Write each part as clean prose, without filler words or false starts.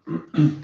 Woo.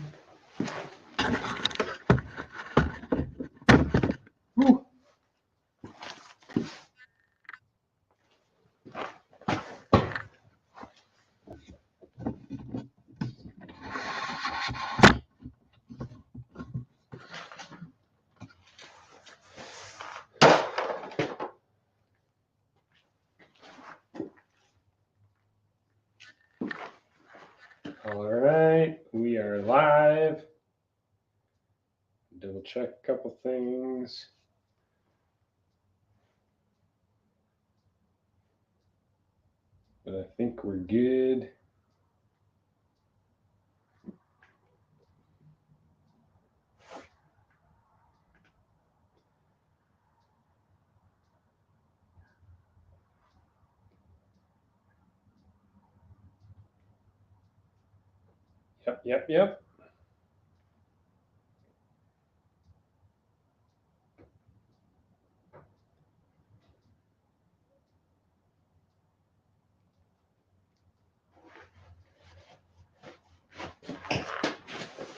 All right, we are live. Double check a couple things. But I think we're good. Yep.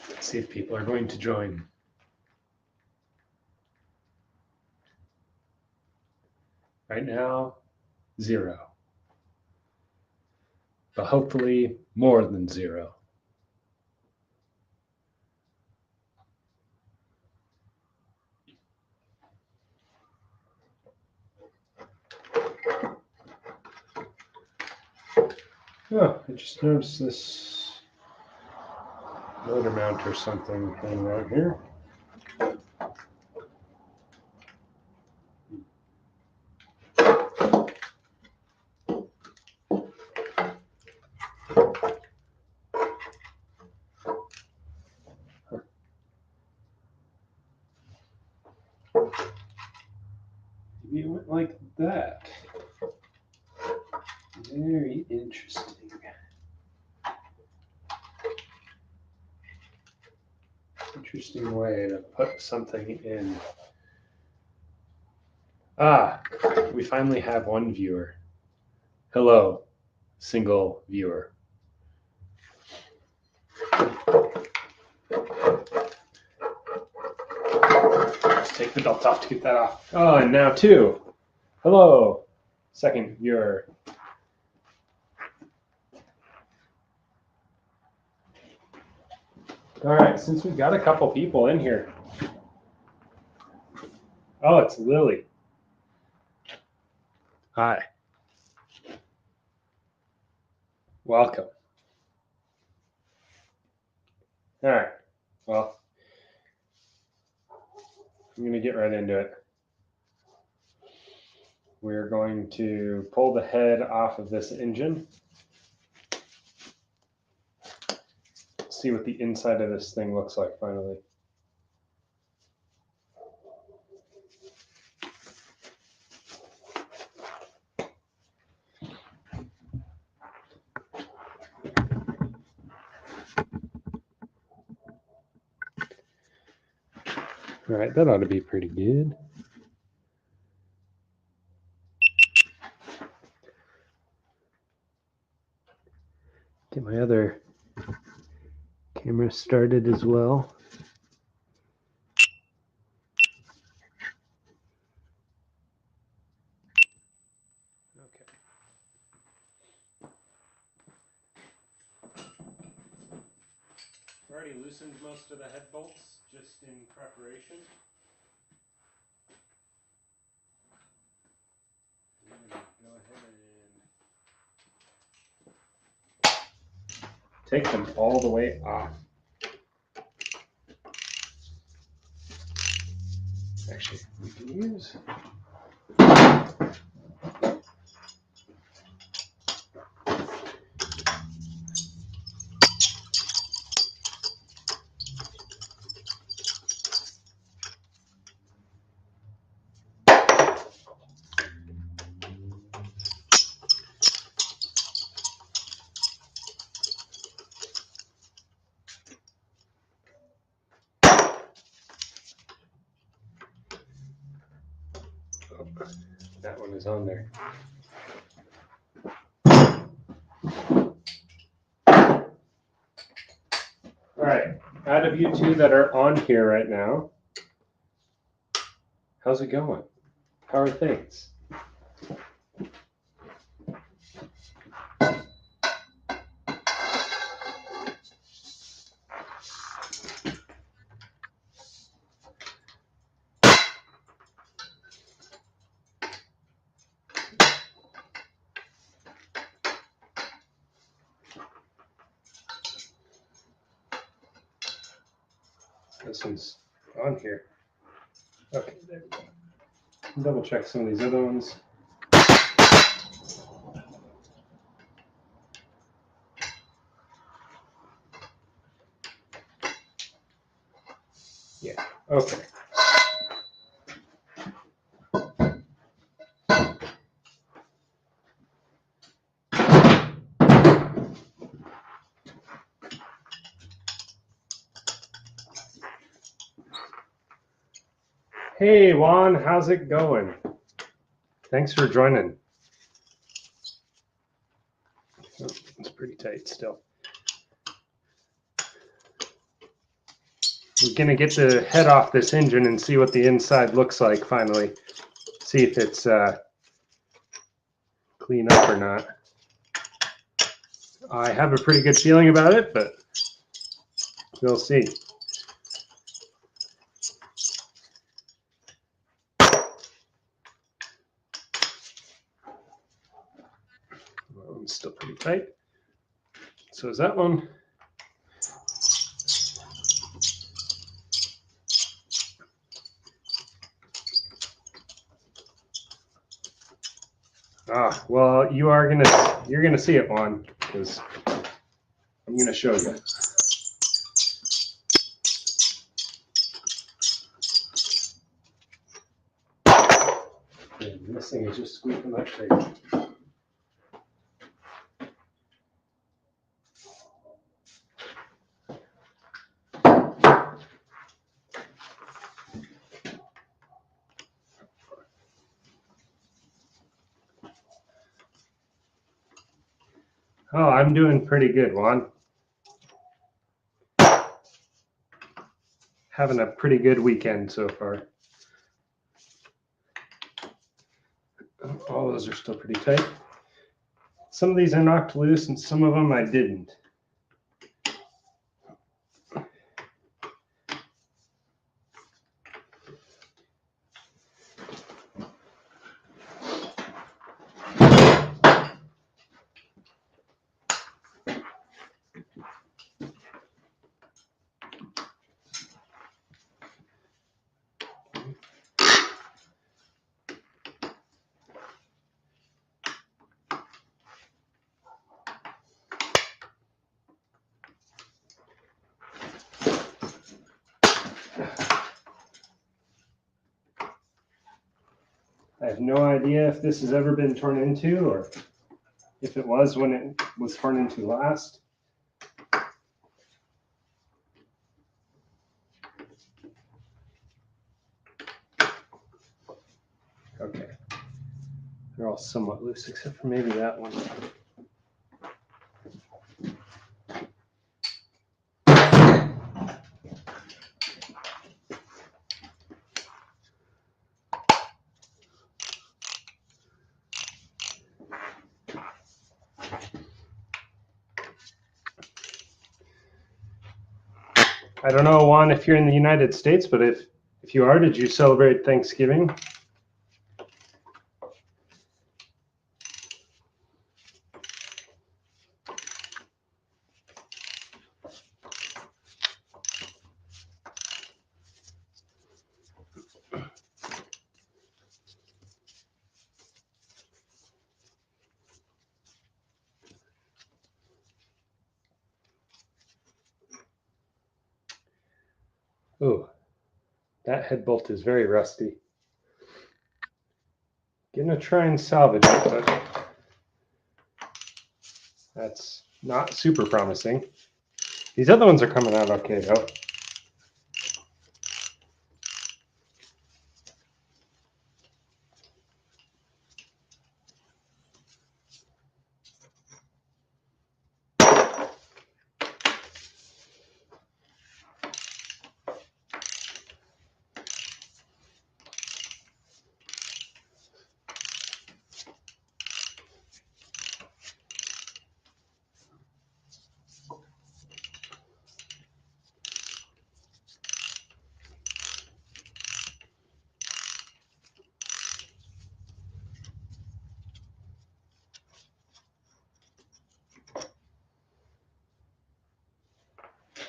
Let's see if people are going to join. Right now, 0. But hopefully more than 0. Oh, I just noticed this motor mount or something hanging out here. Maybe it went like that. Very interesting. Interesting way to put something in. We finally have one viewer. Hello, single viewer. Let's take the belt off to get that off. Oh, and now 2. Hello, second viewer. All right, since we've got a couple people in here. Oh, it's Lily. Hi. Welcome. All right, well, I'm going to get right into it. We're going to pull the head off of this engine. See what the inside of this thing looks like finally. All right, that ought to be pretty good. Get my other camera started as well. Okay. I've already loosened most of the head bolts just in preparation. I'm going to go ahead and take them all the way off. Actually, we can use that one is on there. All right, out of you two that are on here right now, how's it going? How are things? This one's on here. Okay, there we go. Double check some of these other ones. Yeah, okay. Hey Juan, how's it going? Thanks for joining. Oh, it's pretty tight still. We're gonna get the head off this engine and see what the inside looks like finally. See if it's clean up or not. I have a pretty good feeling about it, but we'll see. That one's still pretty tight. So is that one. Ah, well, you're gonna see it, Juan, because I'm gonna show you. And this thing is just squeaking like crazy. Oh, I'm doing pretty good, Juan. Having a pretty good weekend so far. All those are still pretty tight. Some of these I knocked loose and some of them I didn't. I have no idea if this has ever been torn into or if it was when it was torn into last. Okay. They're all somewhat loose except for maybe that one. I don't know, Juan, if you're in the United States, but if you are, did you celebrate Thanksgiving? Oh, that head bolt is very rusty. Gonna try and salvage it, but that's not super promising. These other ones are coming out okay, though.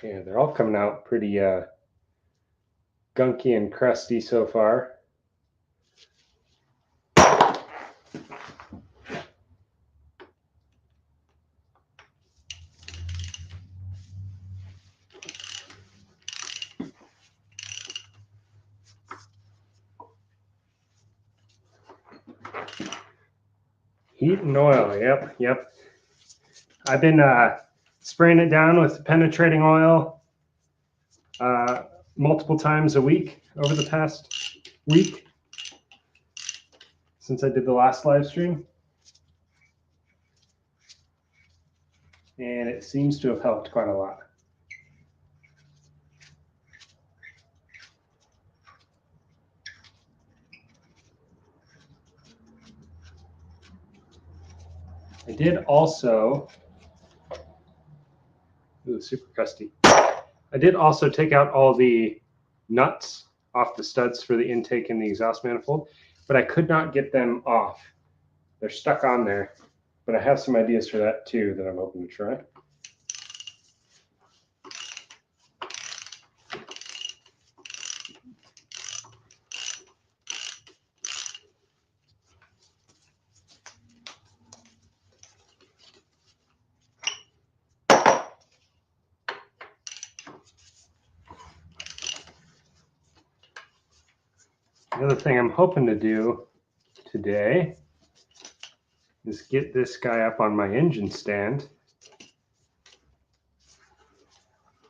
Yeah, they're all coming out pretty gunky and crusty so far. Heat and oil, yep. I've been spraying it down with penetrating oil multiple times a week over the past week since I did the last live stream. And it seems to have helped quite a lot. I did also, ooh, super crusty. I did also take out all the nuts off the studs for the intake and the exhaust manifold, but I could not get them off. They're stuck on there, but I have some ideas for that too that I'm hoping to try. The other thing I'm hoping to do today is get this guy up on my engine stand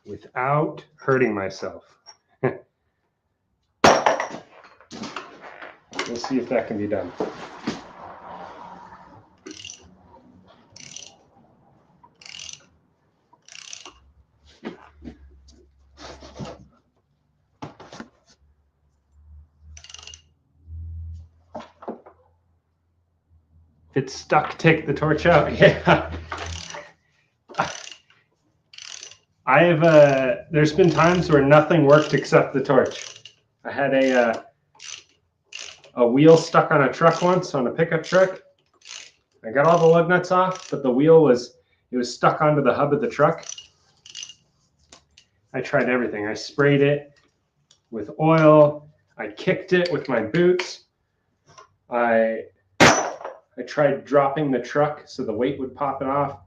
without hurting myself. We'll see if that can be done. If it's stuck, take the torch out. Yeah. There's been times where nothing worked except the torch. I had a wheel stuck on a truck once, on a pickup truck. I got all the lug nuts off, but the wheel was stuck onto the hub of the truck. I tried everything. I sprayed it with oil. I kicked it with my boots. I tried dropping the truck so the weight would pop it off,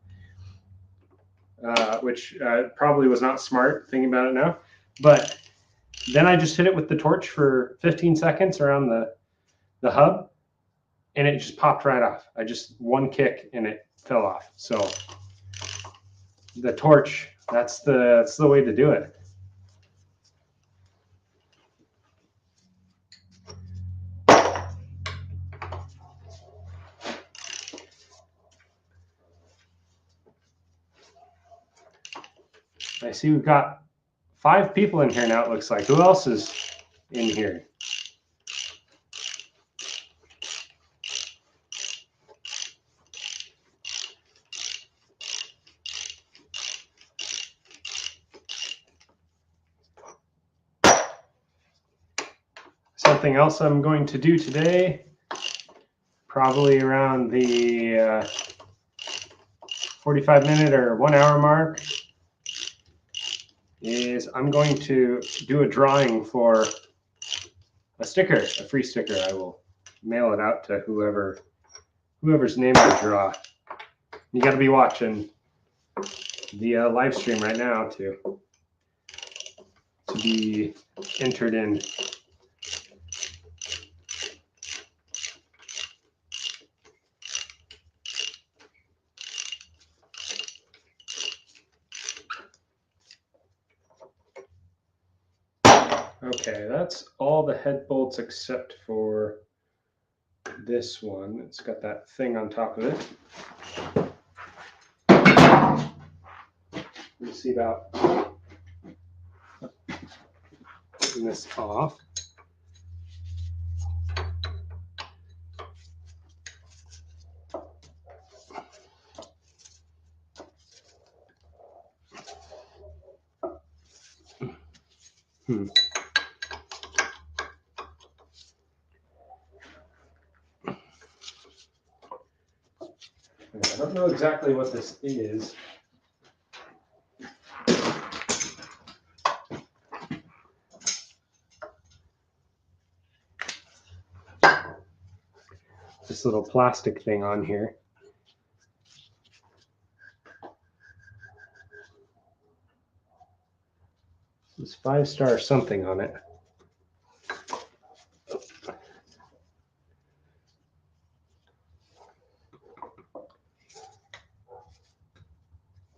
which probably was not smart thinking about it now. But then I just hit it with the torch for 15 seconds around the hub, and it just popped right off. I just one kick and it fell off. So the torch, that's the way to do it. I see we've got 5 people in here now, it looks like. Who else is in here? Something else I'm going to do today, probably around the 45-minute or 1 hour mark, is I'm going to do a drawing for a sticker, a free sticker. I will mail it out to whoever's name I draw. You got to be watching the live stream right now to be entered in. Okay, that's all the head bolts except for this one. It's got that thing on top of it. Let me see about taking this off. I don't know exactly what this is. this little plastic thing on here. It's 5-star something on it.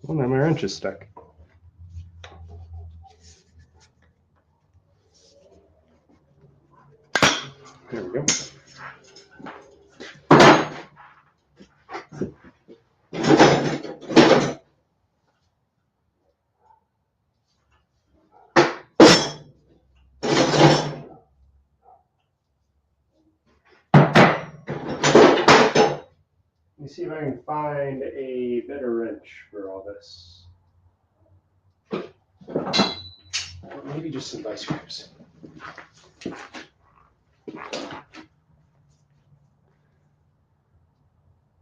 Oh, now my wrench is stuck. There we go. Let me see if I can find a better wrench for all this. Or maybe just some vice grips.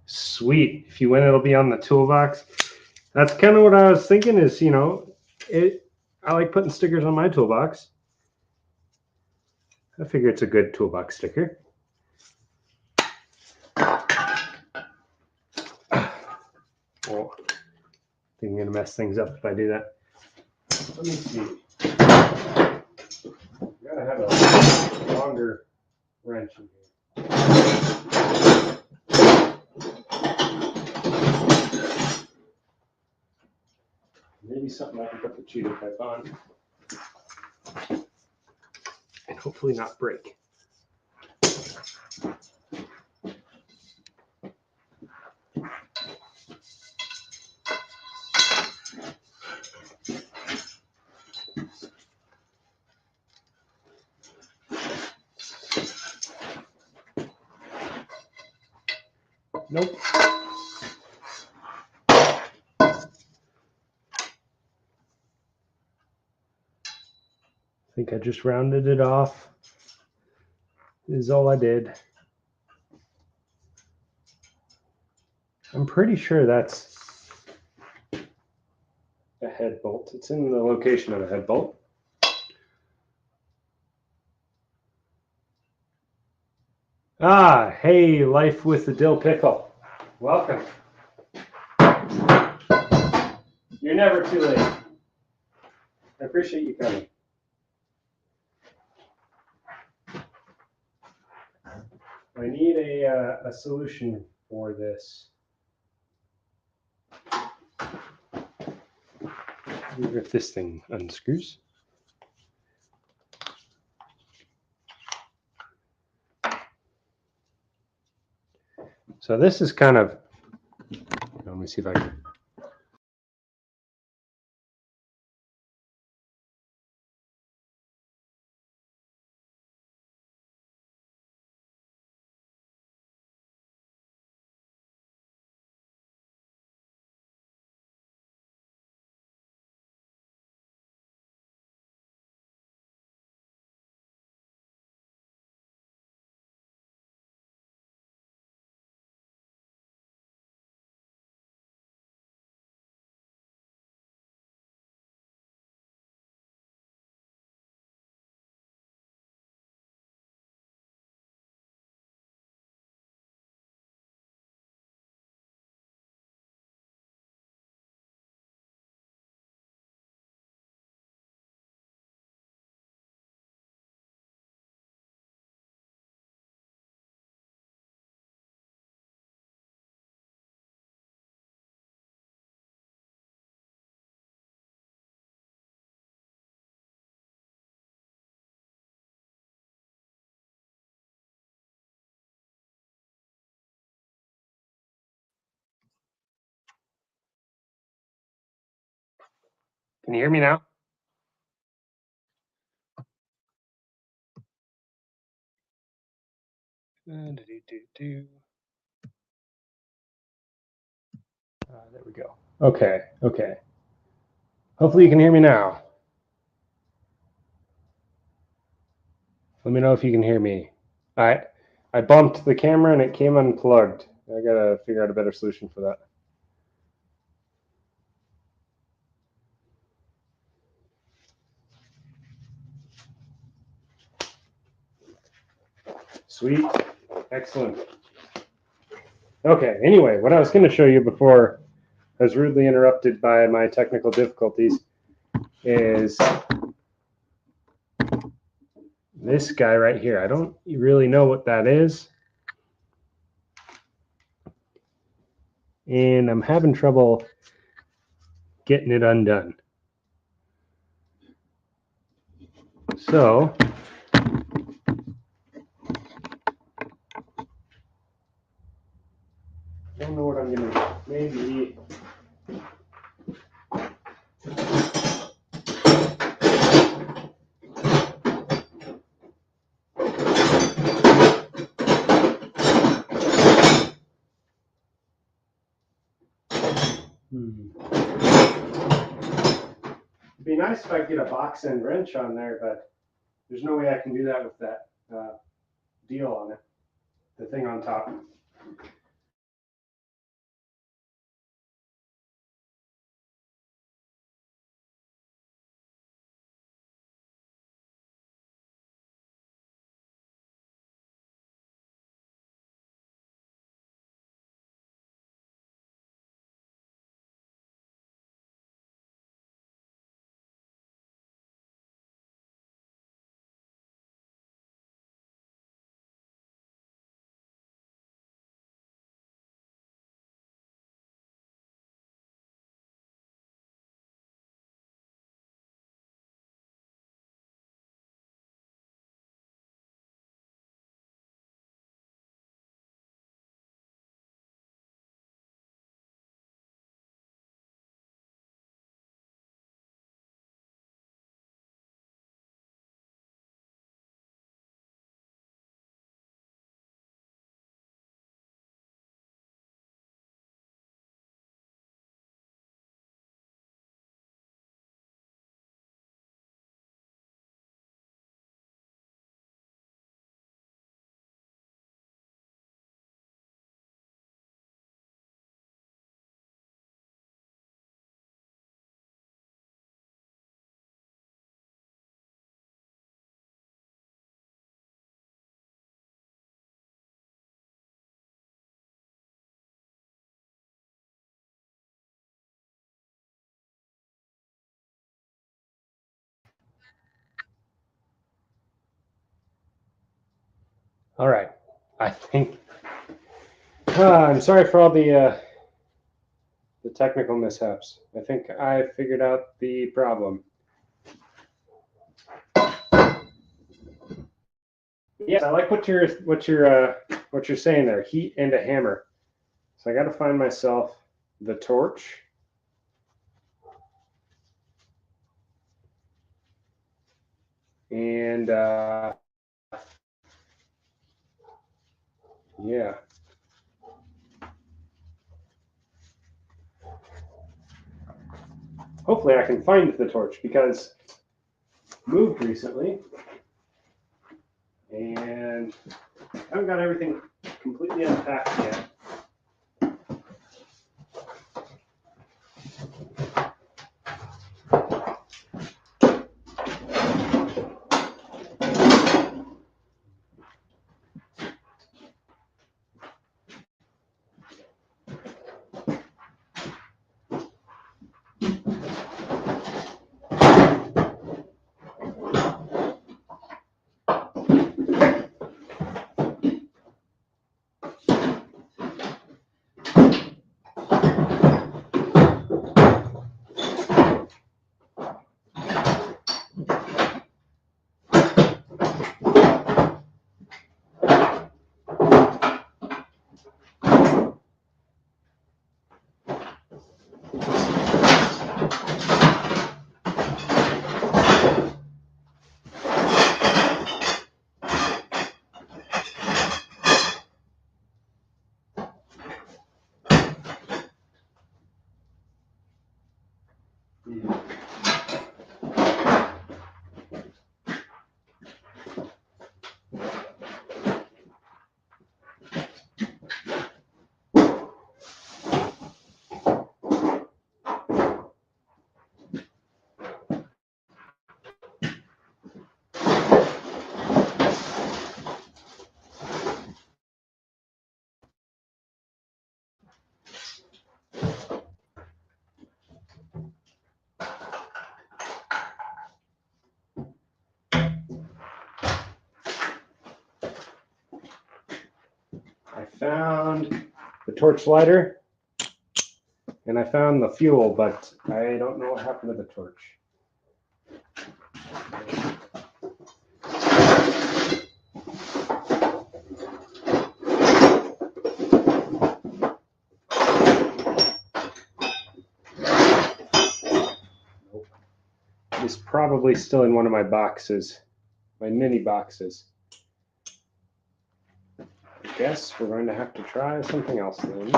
Sweet. If you win, it'll be on the toolbox. That's kind of what I was thinking is, you know, I like putting stickers on my toolbox. I figure it's a good toolbox sticker. Oh, I think I'm going to mess things up if I do that. Let me see. Gotta have a longer wrench in here. Maybe something I can put the cheetah pipe on and hopefully not break. Nope. I think I just rounded it off. This is all I did. I'm pretty sure that's a head bolt. It's in the location of a head bolt. Ah, hey, life with the dill pickle. Welcome. You're never too late. I appreciate you coming. I need a solution for this. I wonder if this thing unscrews. So this is kind of, let me see if I can. Can you hear me now? There we go. Okay, okay. Hopefully you can hear me now. Let me know if you can hear me. I bumped the camera and it came unplugged. I gotta figure out a better solution for that. Sweet. Excellent. Okay, anyway, what I was going to show you before I was rudely interrupted by my technical difficulties is this guy right here. I don't really know what that is. And I'm having trouble getting it undone. So I don't know what I'm going to do. Maybe. It'd be nice if I could get a box end wrench on there, but there's no way I can do that with that deal on it, the thing on top. All right. I think I'm sorry for all the technical mishaps. I think I figured out the problem. Yes, I like what you're saying there. Heat and a hammer. So I got to find myself the torch. And yeah. Hopefully I can find the torch because I moved recently and I haven't got everything completely unpacked yet. found the torch lighter and I found the fuel, but I don't know what happened to the torch. Nope. It's probably still in one of my boxes, my mini boxes. I guess we're going to have to try something else then.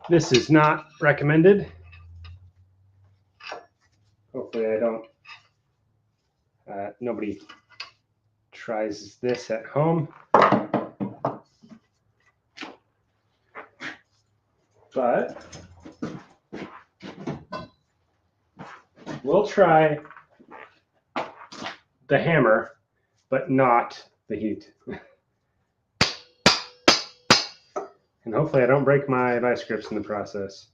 This is not recommended. Hopefully I don't, nobody tries this at home. But we'll try the hammer, but not the heat. And hopefully I don't break my vice grips in the process.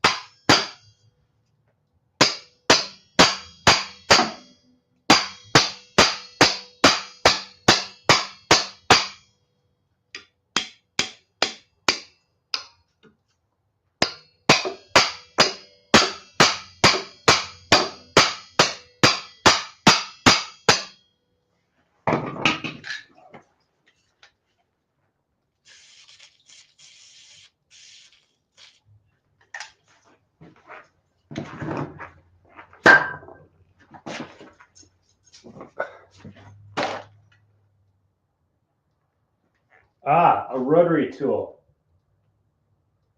Ah, a rotary tool.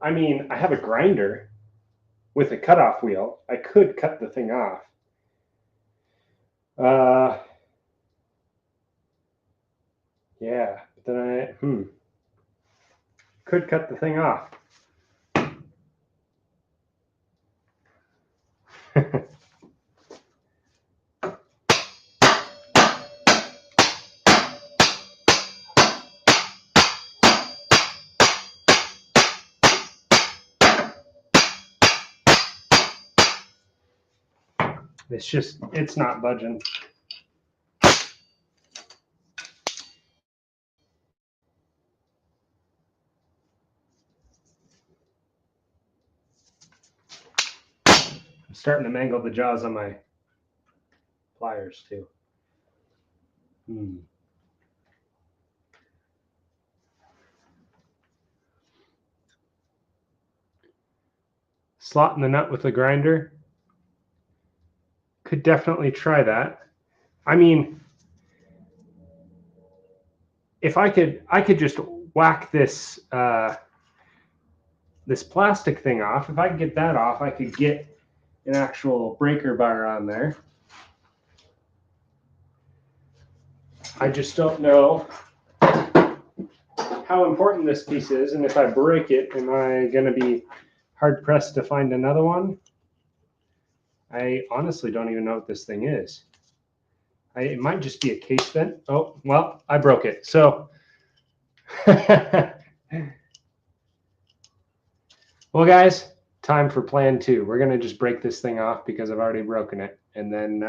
I mean, I have a grinder with a cutoff wheel. I could cut the thing off. Yeah, but then I could cut the thing off. It's not budging. I'm starting to mangle the jaws on my pliers too. Slot in the nut with the grinder. Could definitely try that. I mean, if I could just whack this this plastic thing off. If I could get that off, I could get an actual breaker bar on there. I just don't know how important this piece is, and if I break it, am I going to be hard pressed to find another one? I honestly don't even know what this thing is. It might just be a case vent. Oh, well, I broke it. So, well, guys, time for plan 2. We're going to just break this thing off because I've already broken it. And then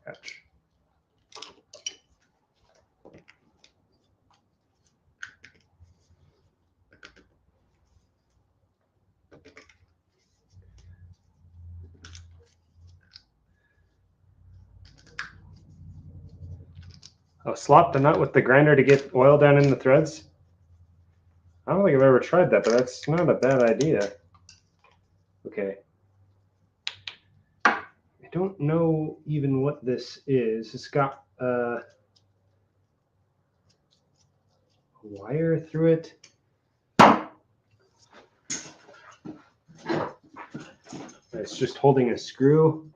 catch. Oh, slop the nut with the grinder to get oil down in the threads. I don't think I've ever tried that, but that's not a bad idea. Okay. I don't know even what this is. It's got a wire through it. It's just holding a screw.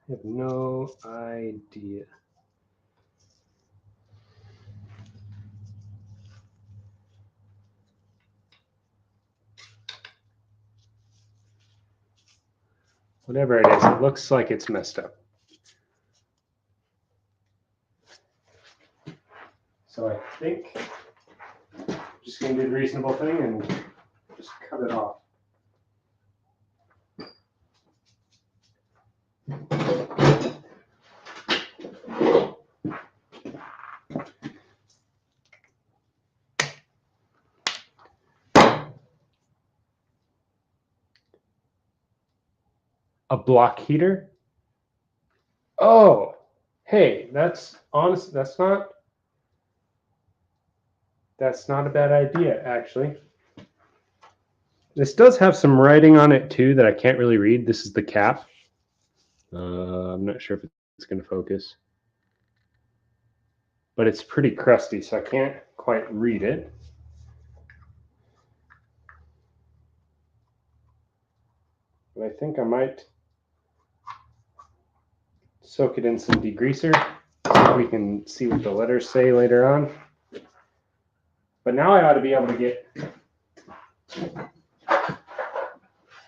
I have no idea. Whatever it is, it looks like it's messed up. So I think I'm just going to do the reasonable thing and just cut it off. A block heater? Oh, hey, that's honest. That's not a bad idea, actually. This does have some writing on it too that I can't really read. This is the cap. I'm not sure if it's going to focus, but it's pretty crusty, so I can't quite read it. But I think I might soak it in some degreaser so we can see what the letters say later on. But now I ought to be able to get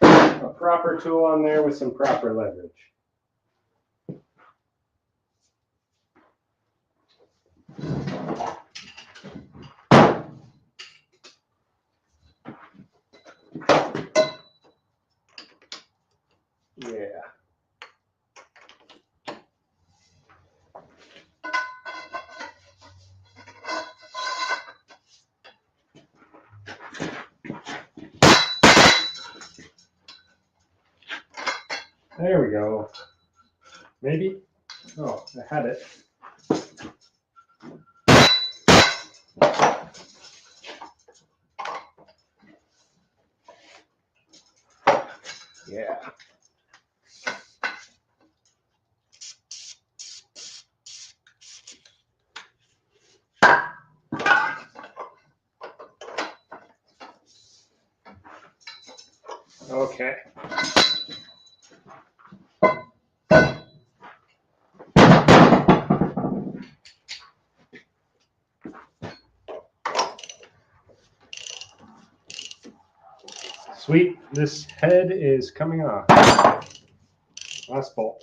a proper tool on there with some proper leverage. Yeah. There we go. Maybe? Oh, I had it. Yeah. Okay. Sweet, this head is coming off. Last bolt.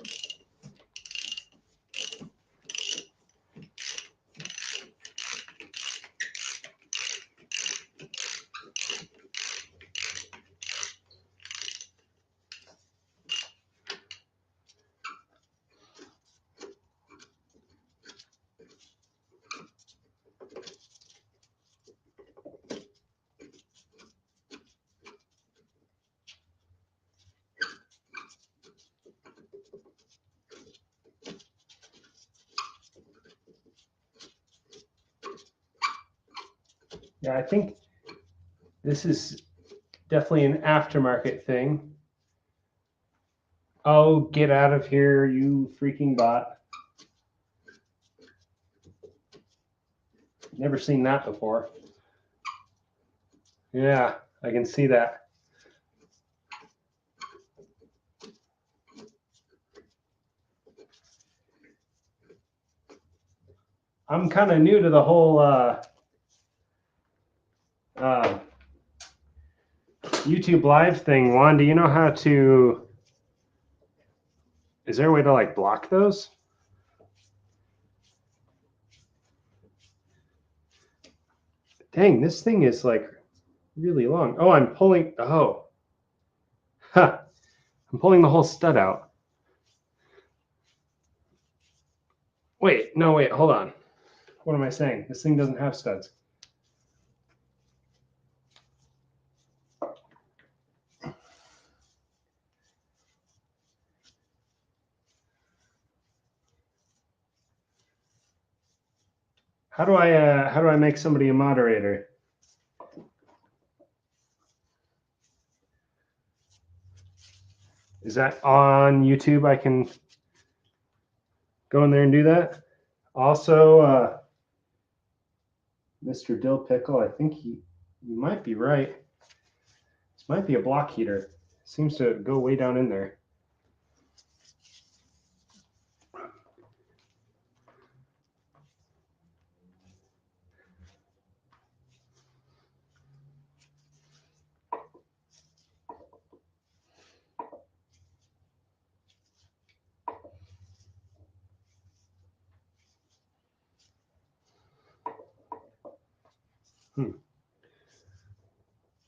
Yeah, I think this is definitely an aftermarket thing. Oh, get out of here, you freaking bot. Never seen that before. Yeah, I can see that. I'm kind of new to the whole YouTube live thing. Juan, do you know how to, is there a way to like block those? Dang, this thing is like really long. Oh, I'm pulling, oh. Huh. I'm pulling the whole stud out. Wait, no, wait, hold on. What am I saying? This thing doesn't have studs. How do I make somebody a moderator? Is that on YouTube? I can go in there and do that. Also, Mr. Dill Pickle, I think you might be right. This might be a block heater. Seems to go way down in there.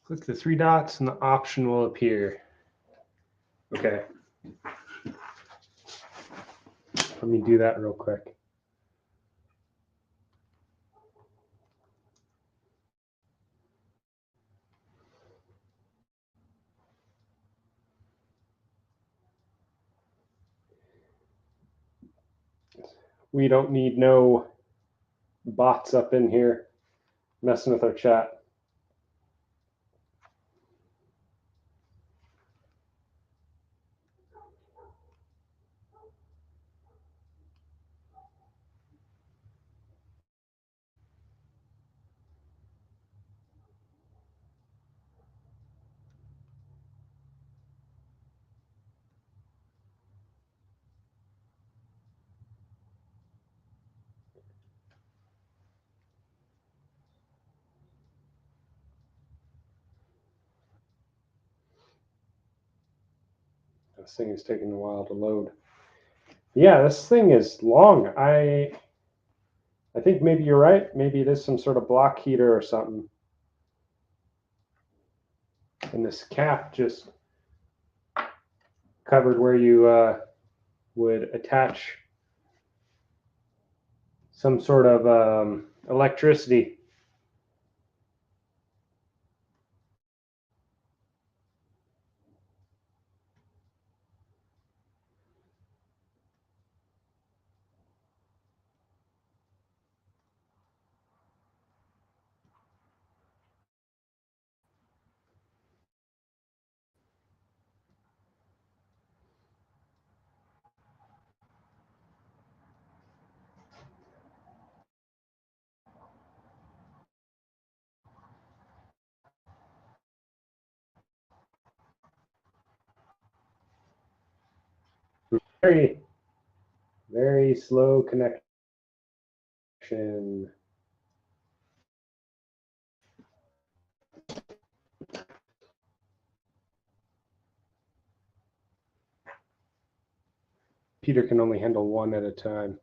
Click the 3 dots and the option will appear. Okay. Let me do that real quick. We don't need no bots up in here messing with our chat. This thing is taking a while to load. Yeah, this thing is long. I think maybe you're right. Maybe it is some sort of block heater or something. And this cap just covered where you would attach some sort of electricity. Very, very slow connection. Peter can only handle one at a time.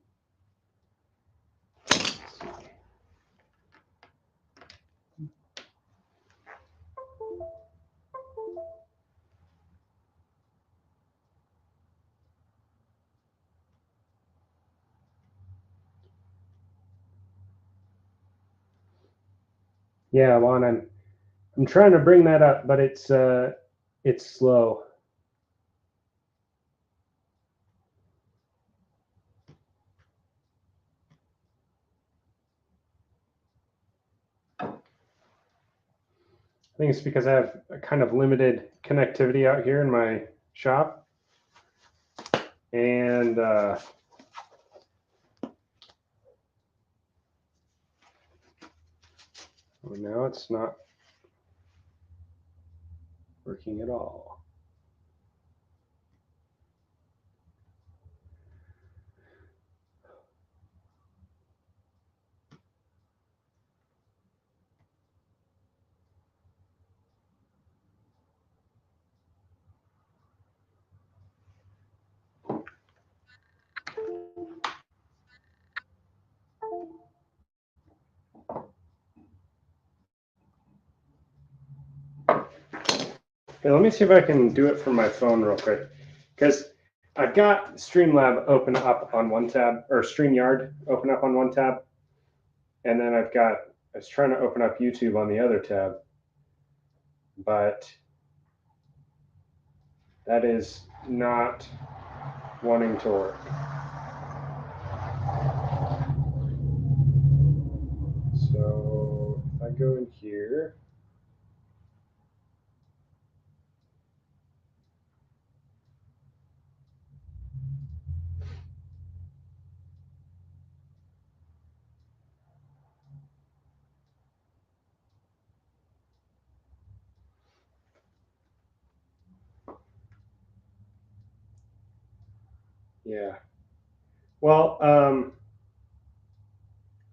Yeah, Juan, I'm trying to bring that up, but it's slow. I think it's because I have a kind of limited connectivity out here in my shop. And well, now it's not working at all. Okay, let me see if I can do it from my phone real quick, because I've got Streamlab open up on one tab, or StreamYard open up on one tab, and then I was trying to open up YouTube on the other tab, but that is not wanting to work. So if I go in here, yeah. Well,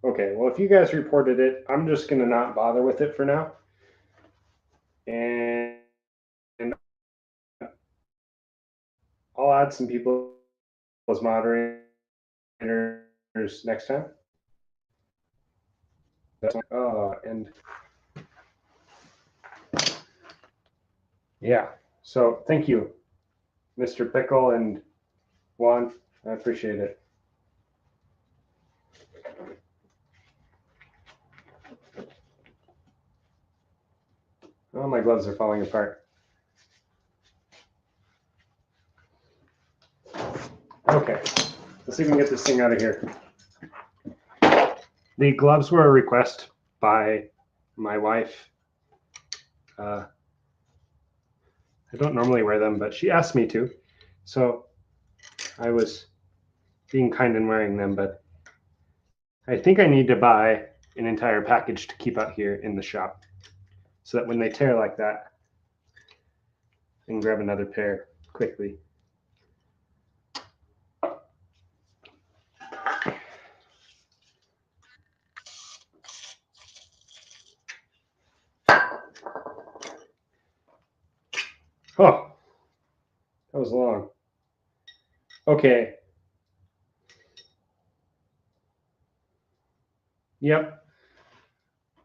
okay. Well, if you guys reported it, I'm just gonna not bother with it for now, and I'll add some people as moderators next time. And yeah. So thank you, Mr. Pickle and Juan. I appreciate it. Oh, my gloves are falling apart. Okay, let's see if we can get this thing out of here. The gloves were a request by my wife. I don't normally wear them, but she asked me to. So I was being kind and wearing them, but I think I need to buy an entire package to keep out here in the shop so that when they tear like that, I can grab another pair quickly. Oh, that was long. Okay. Yep.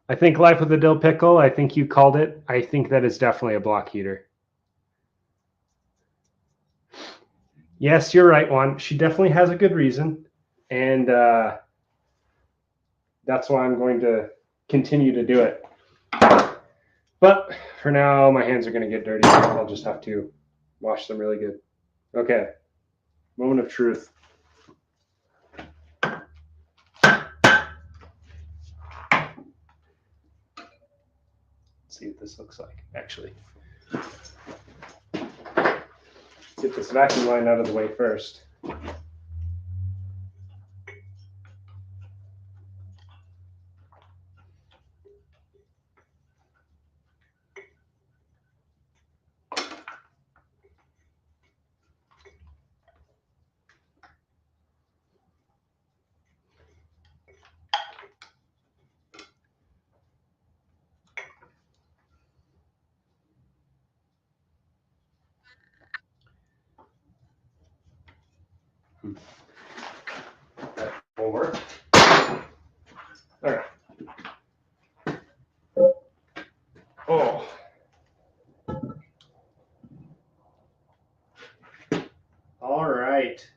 I think Life with a Dill Pickle, I think you called it. I think that is definitely a block heater. Yes, you're right, Juan. She definitely has a good reason. And that's why I'm going to continue to do it. But for now, my hands are going to get dirty. I'll just have to wash them really good. Okay. Moment of truth. Let's see what this looks like, actually. Let's get this vacuum line out of the way first. That will work. All right. Oh. All right.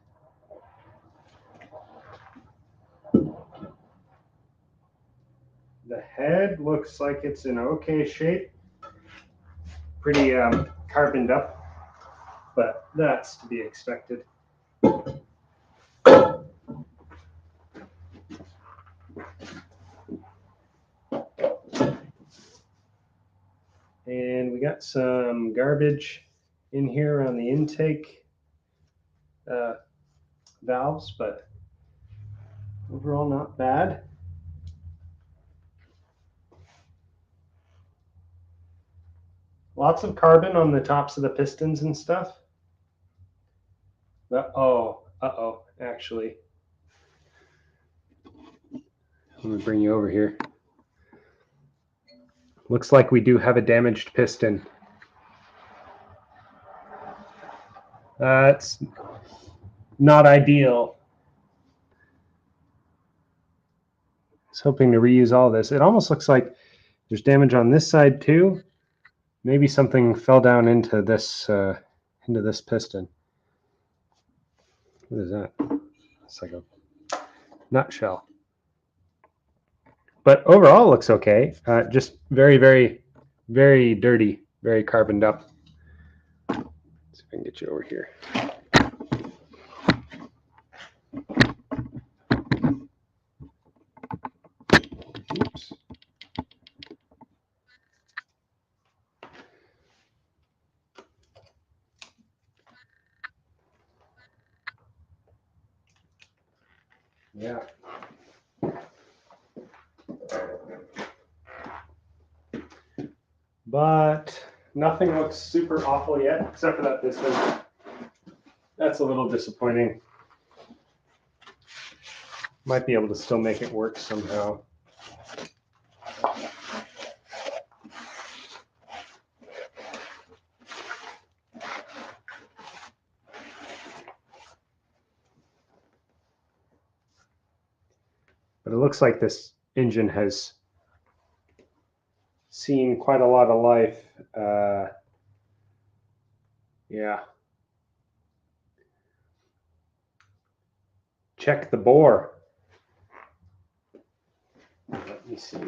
The head looks like it's in okay shape. Pretty carboned up, but that's to be expected. And we got some garbage in here on the intake valves, but overall not bad. Lots of carbon on the tops of the pistons and stuff. But, actually. Let me bring you over here. Looks like we do have a damaged piston. It's not ideal. I was hoping to reuse all this. It almost looks like there's damage on this side too. Maybe something fell down into this piston. What is that? It's like a nutshell. But overall, it looks okay. Just very, very, very dirty, very carboned up. Let's see if I can get you over here. Oops. Yeah. But nothing looks super awful yet, except for that piston. That's a little disappointing. Might be able to still make it work somehow. But it looks like this engine has seen quite a lot of life. Yeah. Check the bore. Let me see.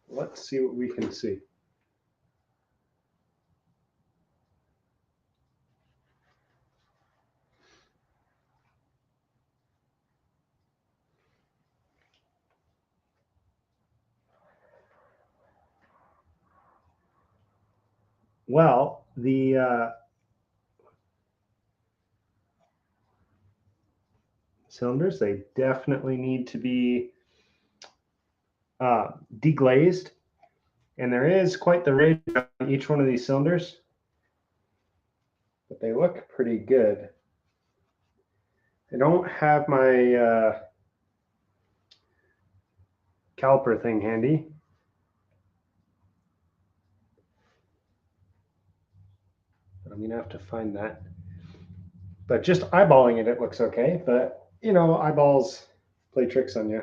Let's see what we can see. Well, the cylinders, they definitely need to be deglazed. And there is quite the ridge on each one of these cylinders. But they look pretty good. I don't have my caliper thing handy. I'm going to have to find that. But just eyeballing it, it looks okay. But, you know, eyeballs play tricks on you.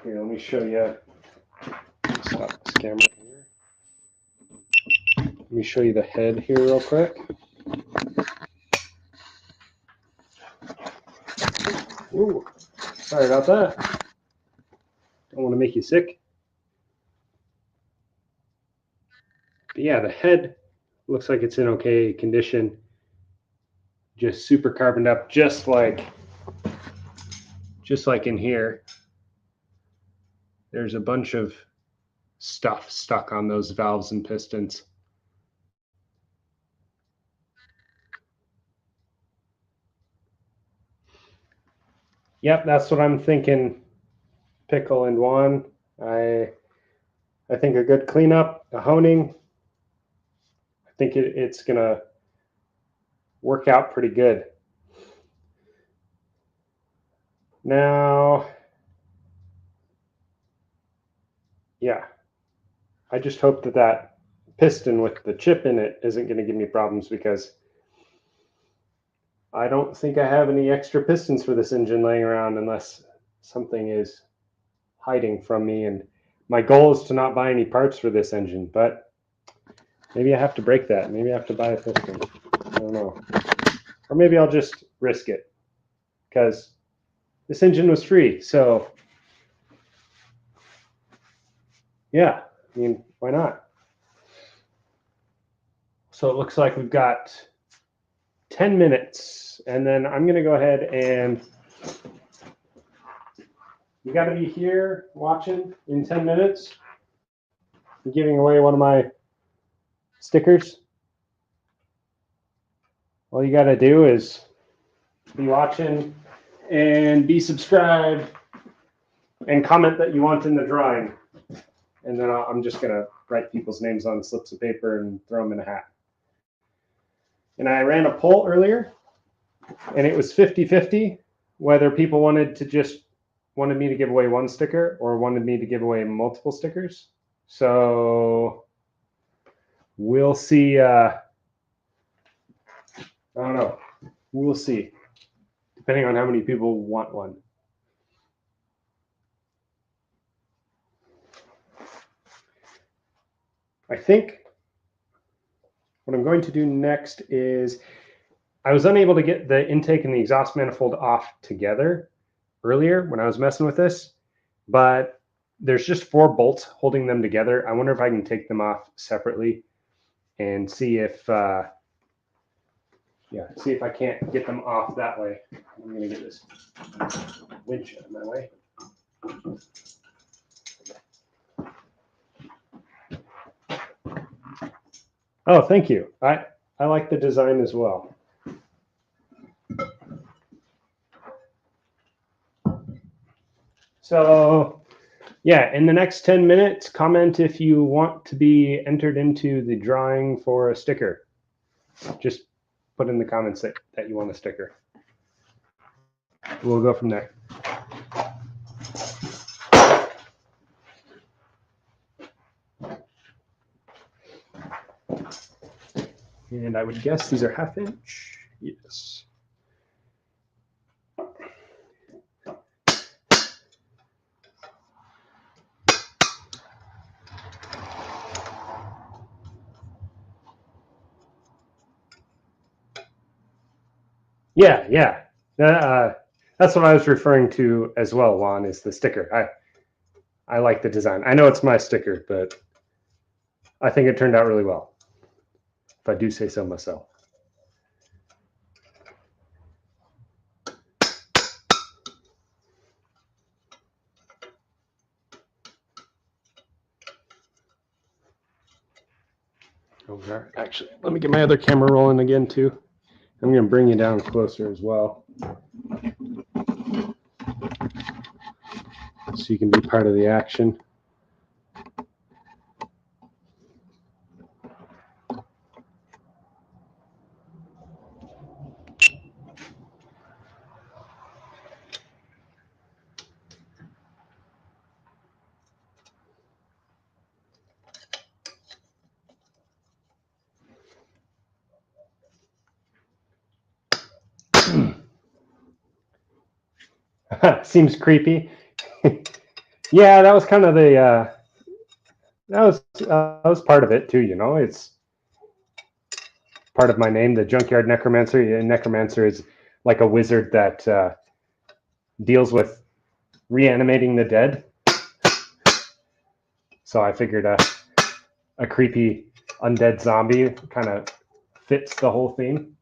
Here, let me show you. Stop this camera here. Let me show you the head here real quick. Ooh, sorry about that. Don't want to make you sick. But yeah, the head looks like it's in okay condition. Just super carboned up, just like in here. There's a bunch of stuff stuck on those valves and pistons. Yep, that's what I'm thinking, Pickle and Juan. I think a good cleanup, a honing, I think it's going to work out pretty good. Now, yeah, I just hope that that piston with the chip in it isn't going to give me problems, because I don't think I have any extra pistons for this engine laying around unless something is hiding from me. And my goal is to not buy any parts for this engine, but maybe I have to break that. Maybe I have to buy a piston. I don't know. Or maybe I'll just risk it, because this engine was free. So yeah, I mean, why not? So it looks like we've got 10 minutes, and then I'm going to go ahead and you got to be here watching in 10 minutes. I'm giving away one of my stickers. All you got to do is be watching and be subscribed and comment that you want in the drawing. And then I'm just going to write people's names on slips of paper and throw them in a hat. And I ran a poll earlier, and it was 50-50 whether people wanted me to give away one sticker or wanted me to give away multiple stickers. So we'll see. I don't know. We'll see, depending on how many people want one. I think what I'm going to do next is, I was unable to get the intake and the exhaust manifold off together earlier when I was messing with this, but there's just 4 bolts holding them together. I wonder if I can take them off separately and see if Yeah, see if I can't get them off that way. I'm gonna get this winch out of my way. Oh, thank you. I like the design as well. So yeah, in the next 10 minutes, comment if you want to be entered into the drawing for a sticker. Just put in the comments that you want a sticker. We'll go from there. And I would guess these are 1/2 inch. Yes. Yeah. That's what I was referring to as well, Juan, is the sticker. I like the design. I know it's my sticker, but I think it turned out really well, if I do say so myself. Actually, let me get my other camera rolling again, too. I'm going to bring you down closer as well, so you can be part of the action. Seems creepy. Yeah, that was kind of the that was part of it too. You know, it's part of my name, the Junkyard Necromancer. Necromancer is like a wizard that deals with reanimating the dead. So I figured a creepy undead zombie kind of fits the whole theme.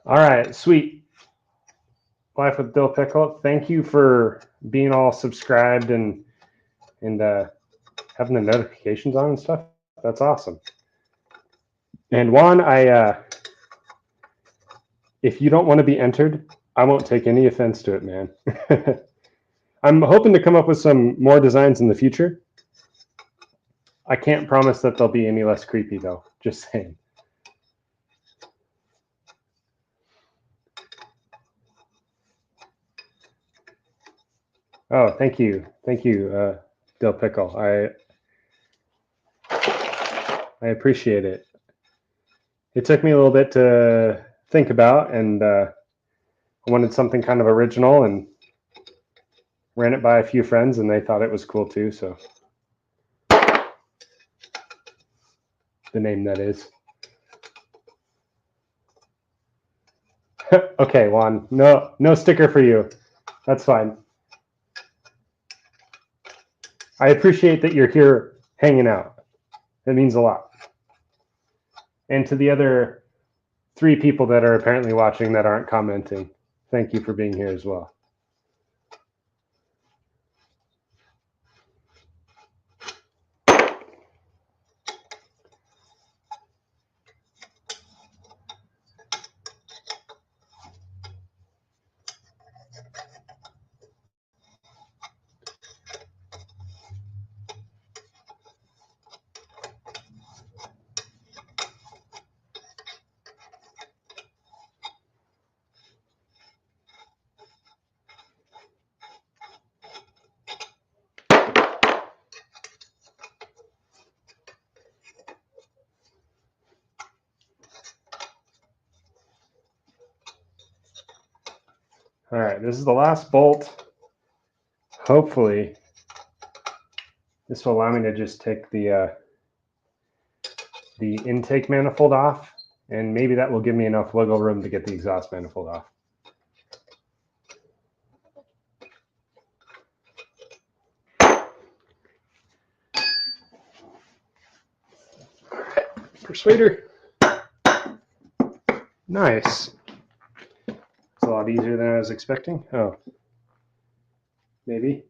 All right, sweet. Life with Dill Pickle. Thank you for being all subscribed and having the notifications on and stuff. That's awesome. And Juan, if you don't want to be entered, I won't take any offense to it, man. I'm hoping to come up with some more designs in the future. I can't promise that they'll be any less creepy, though. Just saying. Oh, thank you, Dill Pickle. I appreciate it. It took me a little bit to think about, and I wanted something kind of original, and ran it by a few friends, and they thought it was cool too. So the name, that is. Okay, Juan. No sticker for you. That's fine. I appreciate that you're here hanging out. It means a lot. And to the other 3 people that are apparently watching that aren't commenting, thank you for being here as well. All right, this is the last bolt. Hopefully, this will allow me to just take the the intake manifold off, and maybe that will give me enough wiggle room to get the exhaust manifold off. All right, persuader. Nice. It's a lot easier than I was expecting. Oh, maybe.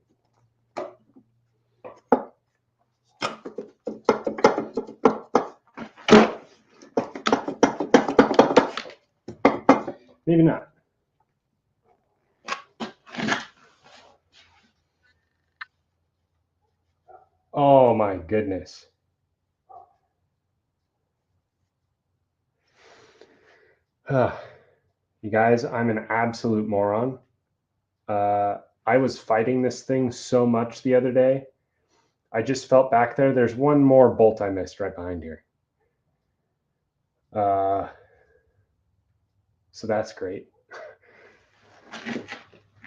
Maybe not. Oh my goodness. You guys, I'm an absolute moron. I was fighting this thing so much the other day. I just felt back there. There's one more bolt I missed right behind here. So that's great.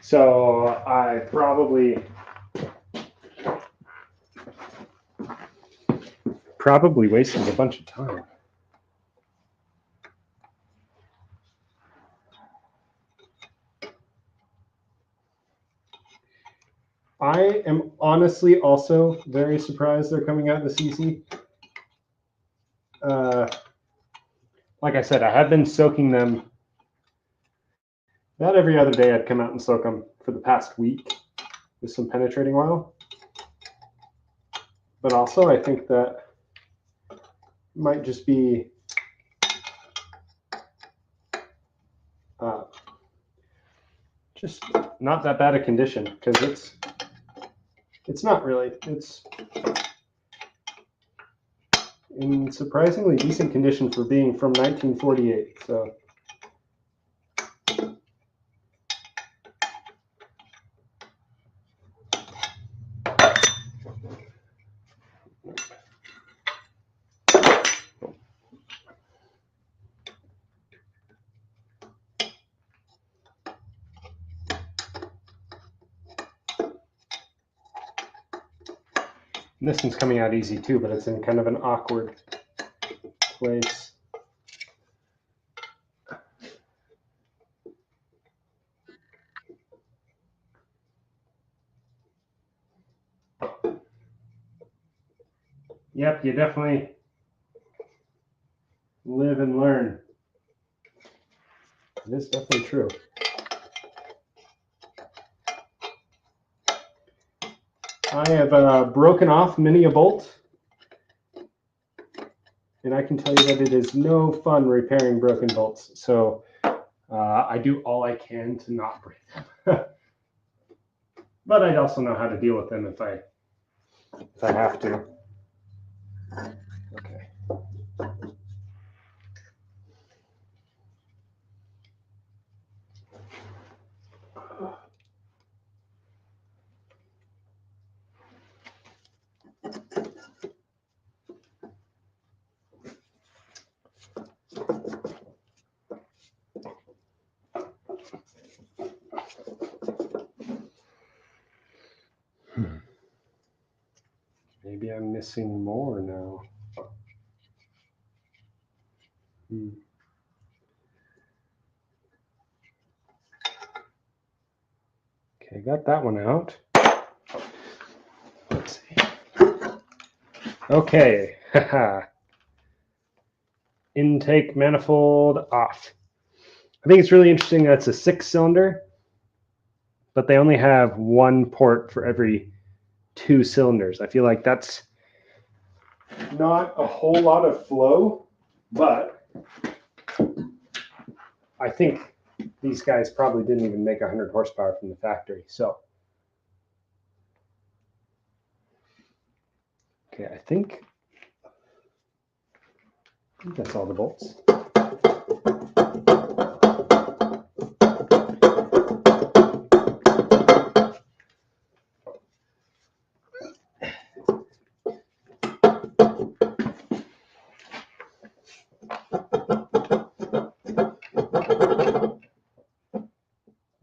So I probably wasted a bunch of time. I am honestly also very surprised they're coming out this easy. Like I said, I have been soaking them. About every other day I'd come out and soak them for the past week with some penetrating oil. But also I think that might just be just not that bad a condition, because it's not really. It's in surprisingly decent condition for being from 1948. So. And this one's coming out easy too, but it's in kind of an awkward place. Yep, you definitely live and learn. It is definitely true. I have broken off many a bolt, and I can tell you that it is no fun repairing broken bolts. So I do all I can to not break them. But I'd also know how to deal with them if I have to. Okay. Maybe I'm missing more now. Okay, got that one out. Let's see. Okay. Intake manifold off. I think it's really interesting that it's a 6-cylinder, but they only have one port for every 2 cylinders. I feel like that's not a whole lot of flow, but I think these guys probably didn't even make 100 horsepower from the factory. So, okay, I think that's all the bolts.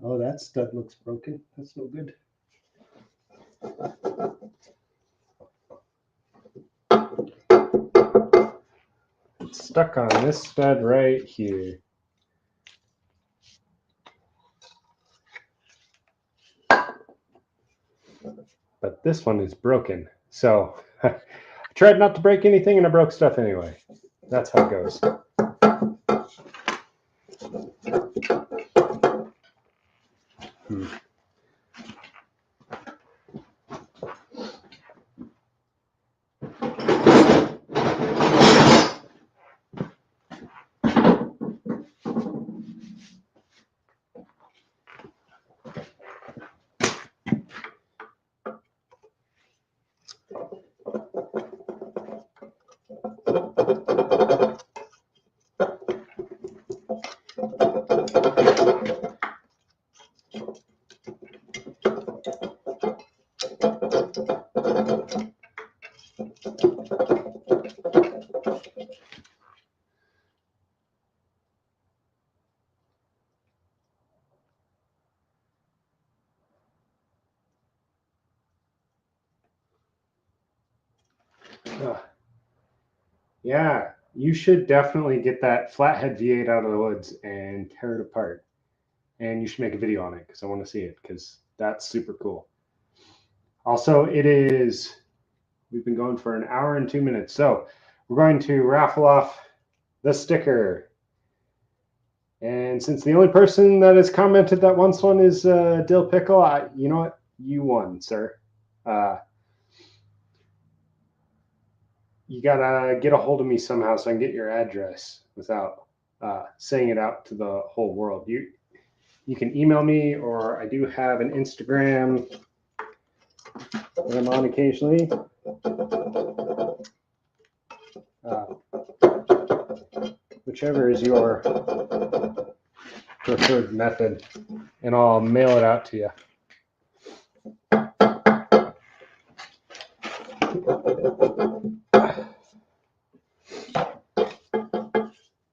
Oh, that stud looks broken. That's no good. stuck on this stud right here. But this one is broken. So I tried not to break anything and I broke stuff anyway. That's how it goes. Yeah, you should definitely get that Flathead V8 out of the woods and tear it apart. And you should make a video on it because I want to see it because that's super cool. Also, we've been going for an hour and 2 minutes. So we're going to raffle off the sticker. And since the only person that has commented that wants one is Dill Pickle, you know what? You won, sir. You gotta get a hold of me somehow so I can get your address without saying it out to the whole world. You can email me, or I do have an Instagram that I'm on occasionally. Whichever is your preferred method, and I'll mail it out to you.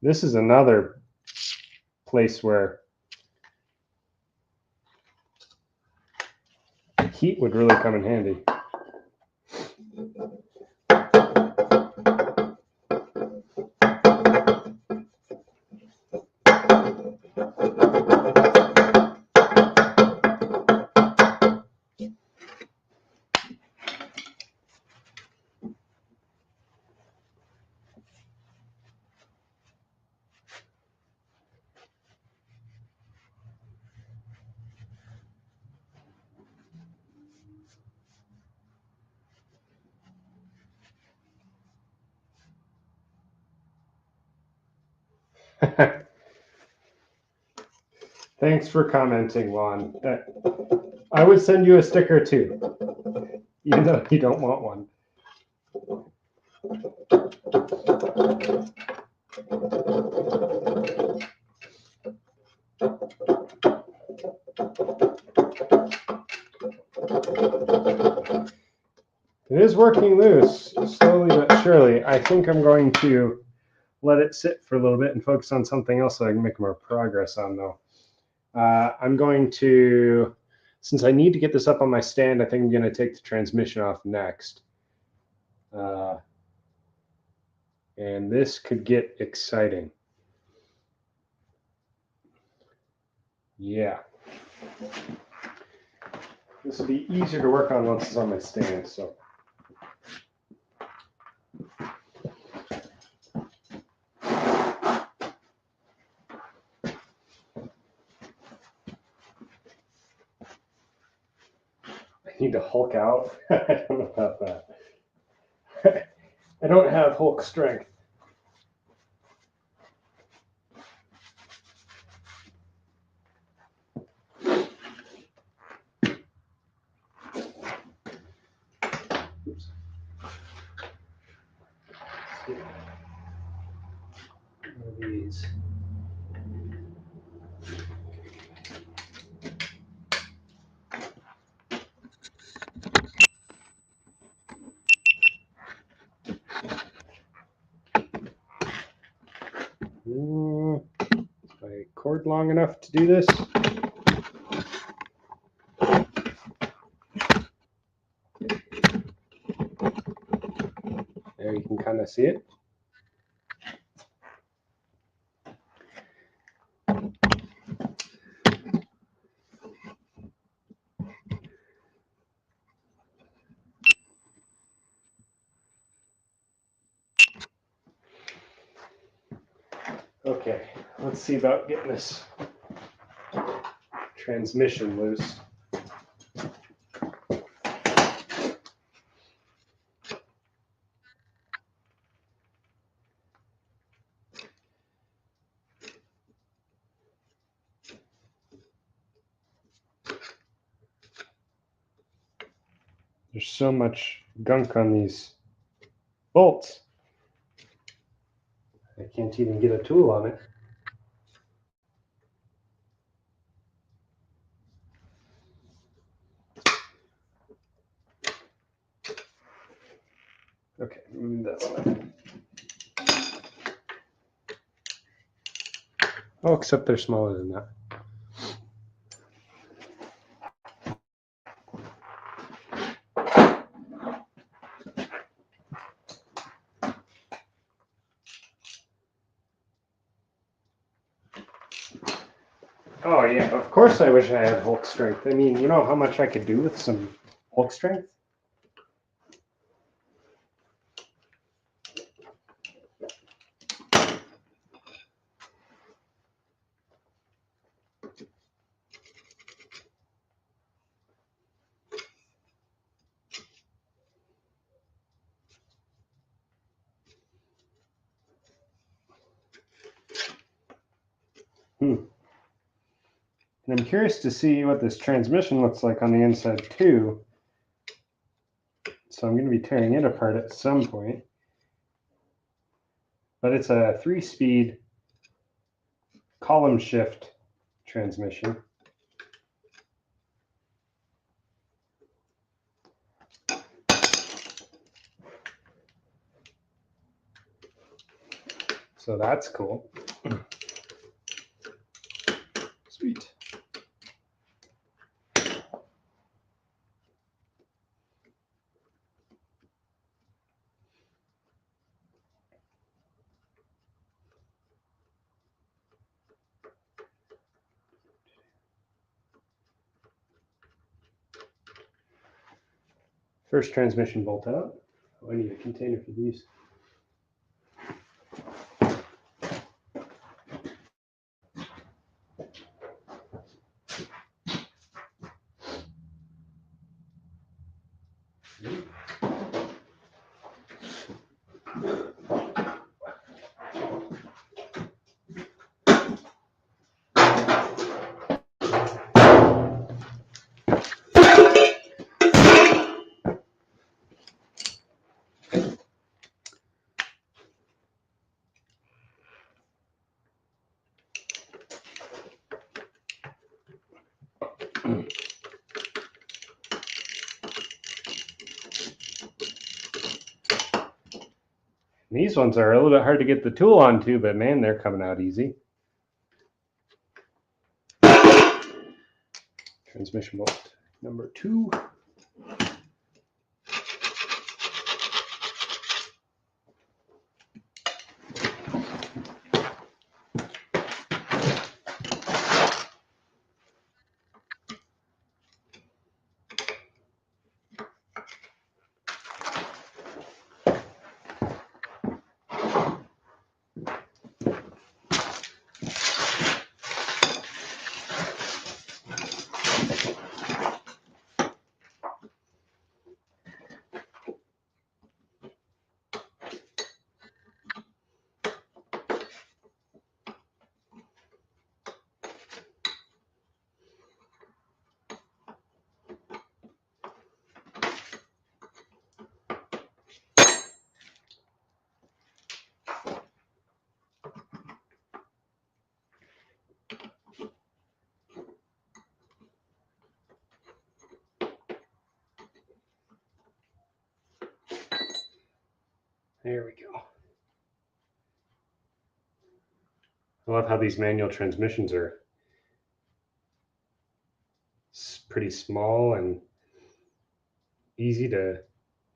This is another place where heat would really come in handy. Thanks for commenting, Juan. I would send you a sticker too, even though you don't want one. It is working loose, slowly but surely. I think I'm going to let it sit for a little bit and focus on something else so I can make more progress on, though. I'm going to, since I need to get this up on my stand, I think I'm going to take the transmission off next. And this could get exciting. Yeah. This will be easier to work on once it's on my stand, so. I need to Hulk out. I don't know about that. I don't have Hulk strength. Oops. One of these. Is my cord long enough to do this? There you can kind of see it. Okay, let's see about getting this transmission loose. There's so much gunk on these bolts. I can't even get a tool on it. Okay, that's fine. Oh, except they're smaller than that. Oh yeah, of course I wish I had Hulk strength. I mean, you know how much I could do with some Hulk strength? And I'm curious to see what this transmission looks like on the inside too. So I'm going to be tearing it apart at some point. But it's a 3-speed column shift transmission. So that's cool. Sweet. First transmission bolt out. Oh, I need a container for these. These ones are a little bit hard to get the tool onto, but man, they're coming out easy. Transmission bolt number 2. There we go. I love how these manual transmissions are pretty small and easy to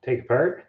take apart.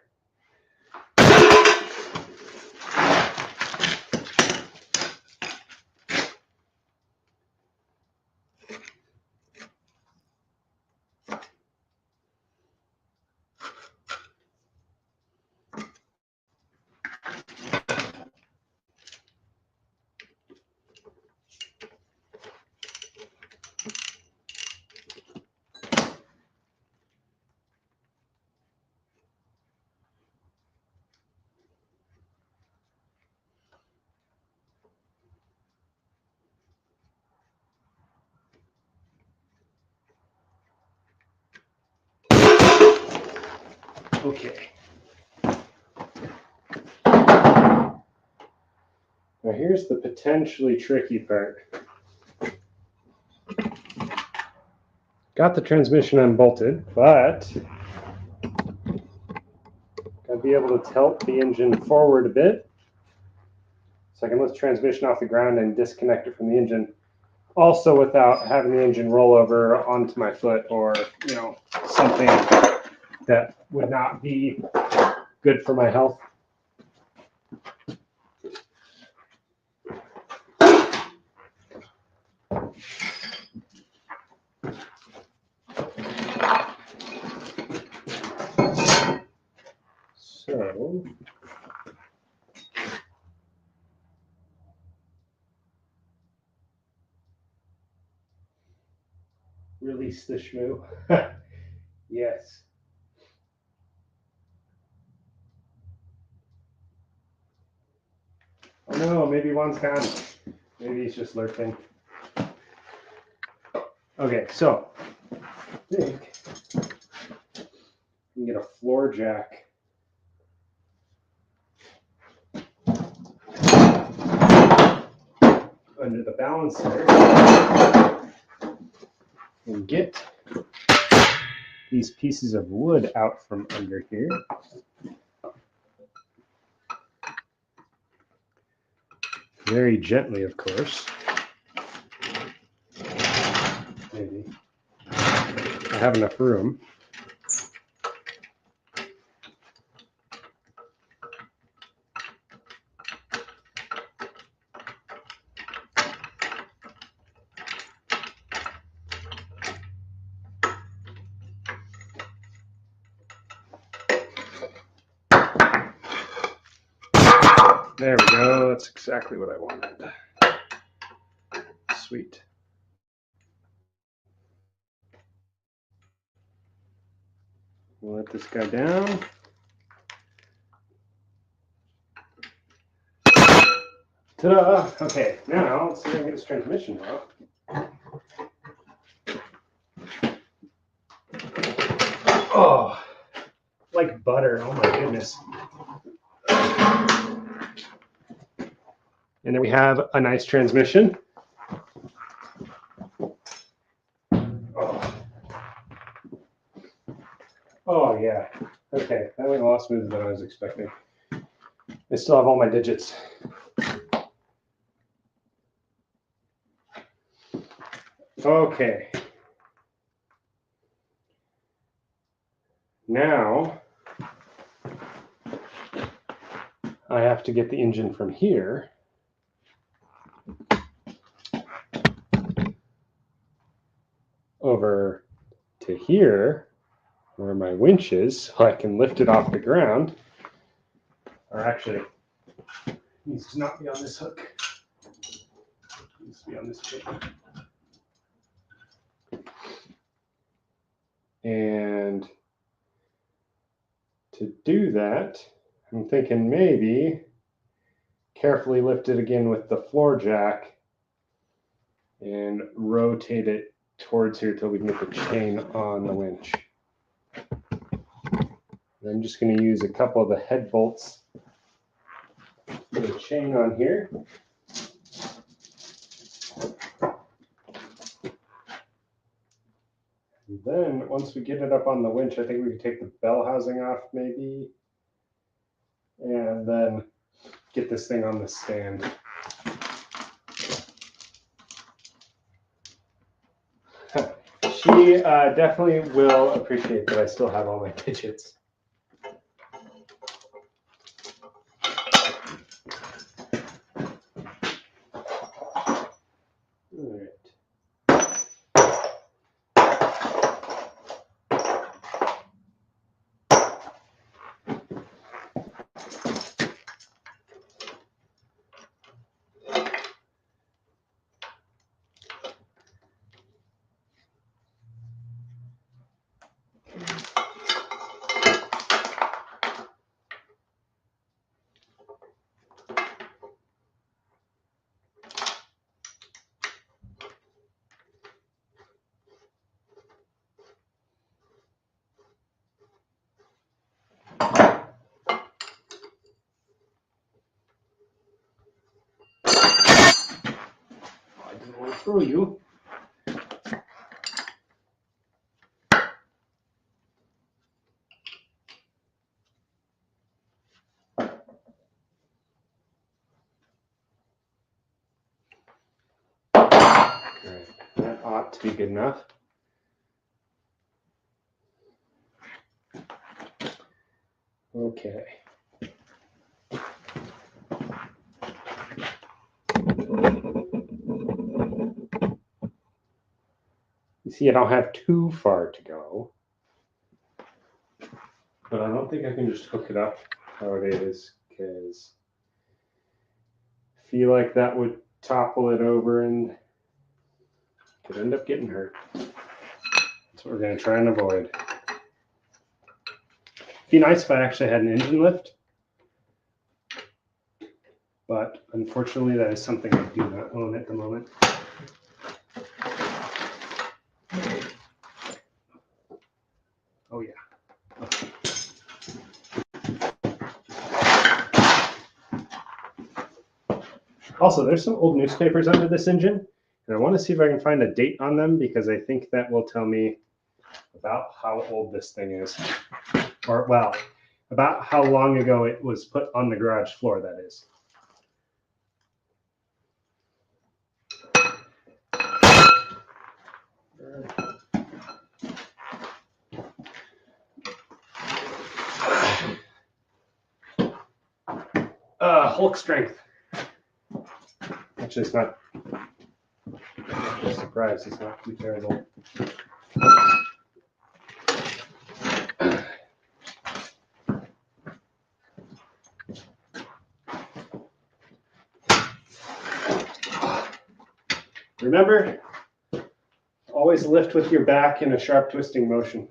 Okay. Now here's the potentially tricky part. Got the transmission unbolted, but gotta be able to tilt the engine forward a bit so I can lift the transmission off the ground and disconnect it from the engine. Also without having the engine roll over onto my foot or, something that would not be good for my health. So release the shmoo. Yes. Oh no, maybe one's gone. Maybe he's just lurking. Okay, so I think you can get a floor jack under the balancer and get these pieces of wood out from under here. Very gently, of course. Maybe. I have enough room. There we go. That's exactly what I wanted. Sweet. We'll let this guy down. Ta-da! Okay, now let's see if I can get this transmission out. Oh, like butter. Oh my goodness. And then we have a nice transmission. Oh yeah. Okay, that went a lot smoother than I was expecting. I still have all my digits. Okay. Now I have to get the engine from here over to here where my winch is so I can lift it off the ground. Or actually, it needs to not be on this hook. It needs to be on this chain. And to do that, I'm thinking maybe carefully lift it again with the floor jack and rotate it towards here till we can get the chain on the winch. I'm just going to use a couple of the head bolts for the chain on here. And then once we get it up on the winch, I think we can take the bell housing off maybe, and then get this thing on the stand. She definitely will appreciate that I still have all my digits. screw you. Right. That ought to be good enough. Okay. You see, I don't have too far to go, but I don't think I can just hook it up how it is, because I feel like that would topple it over and could end up getting hurt. That's what we're going to try and avoid. It'd be nice if I actually had an engine lift, but unfortunately that is something I do not own at the moment. Oh yeah. Also, there's some old newspapers under this engine, and I want to see if I can find a date on them, because I think that will tell me about how old this thing is. Or, well, about how long ago it was put on the garage floor, that is. Hulk strength. Actually, it's not. I'm surprised it's not too terrible. Remember, always lift with your back in a sharp twisting motion.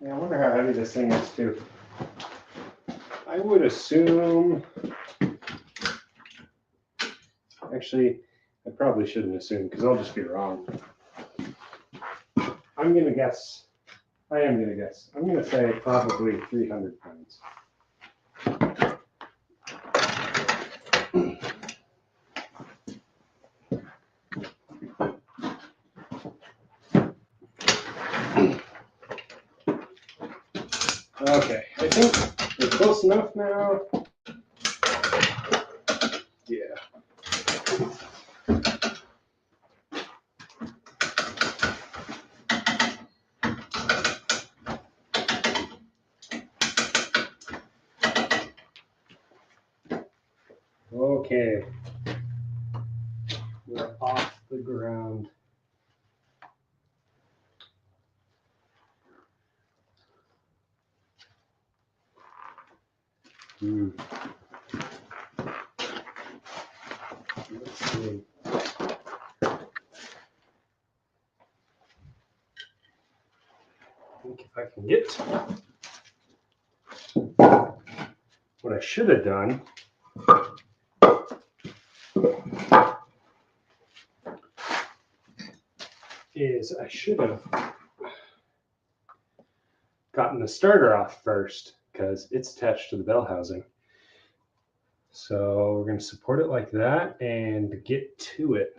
Yeah, I wonder how heavy this thing is too. I would assume, actually, I probably shouldn't assume, because I'll just be wrong. I'm going to guess, I'm going to say probably 300 pounds. Okay, I think we're close enough now. Yeah. Okay. We're off the ground. Let's see. I think if I can get what I should have done is I should have gotten the starter off first, because it's attached to the bell housing. So we're going to support it like that and get to it.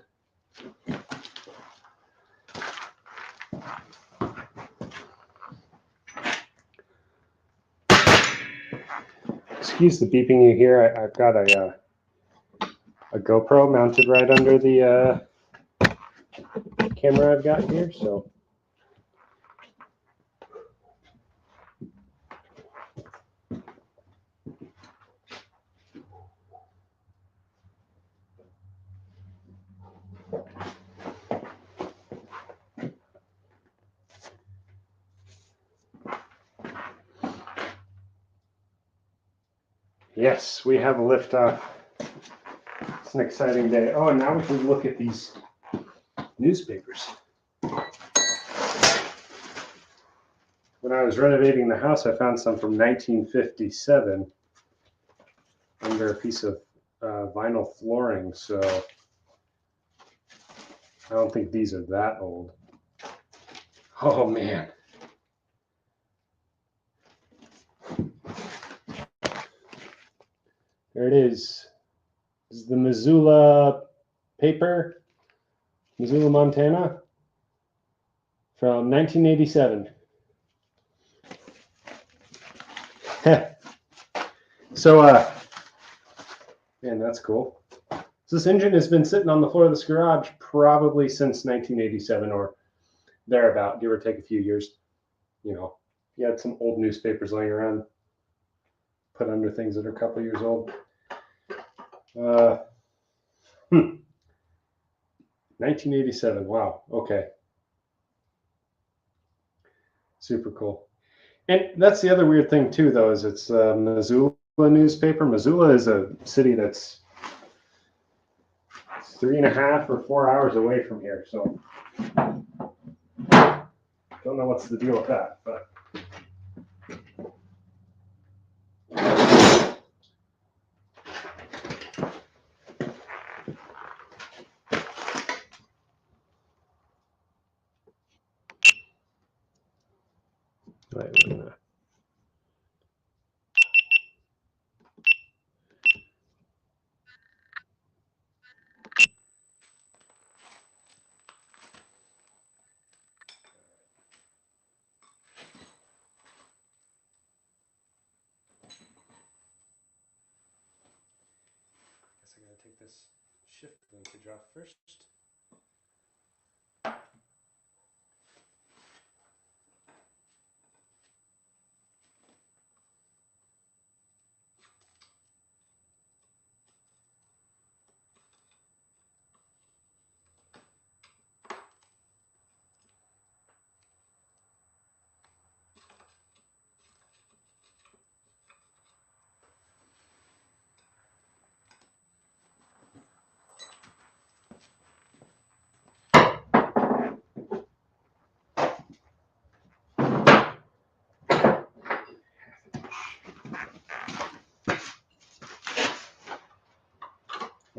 Excuse the beeping you hear. I've got a a GoPro mounted right under the camera I've got here, so. Yes, we have a liftoff. It's an exciting day. Oh, and now we can look at these newspapers. When I was renovating the house, I found some from 1957 under a piece of vinyl flooring, so I don't think these are that old. Oh, man. There it is. This is the Missoula paper, Missoula, Montana, from 1987. So, man, that's cool. So this engine has been sitting on the floor of this garage probably since 1987 or thereabout, give or take a few years. You know, you had some old newspapers laying around, put under things that are a couple years old. 1987. Wow. Okay. Super cool. And that's the other weird thing too, though, is it's Missoula newspaper. Missoula is a city that's 3.5 or 4 hours away from here. So don't know what's the deal with that, but. I gotta take this shift linkage off first.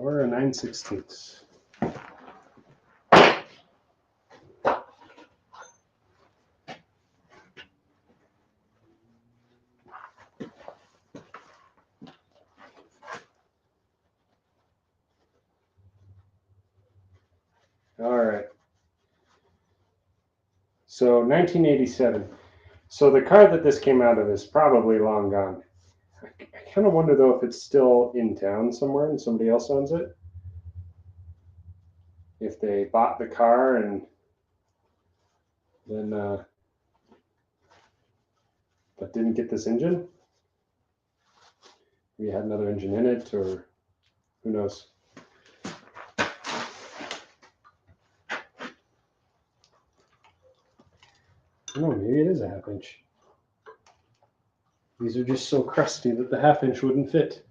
Or a 9/16. All right. So 1987. So the car that this came out of is probably long gone. I kind of wonder though if it's still in town somewhere and somebody else owns it. If they bought the car and then but didn't get this engine. We had another engine in it, or who knows. No, maybe it is a 1/2 inch. These are just so crusty that the 1/2 inch wouldn't fit.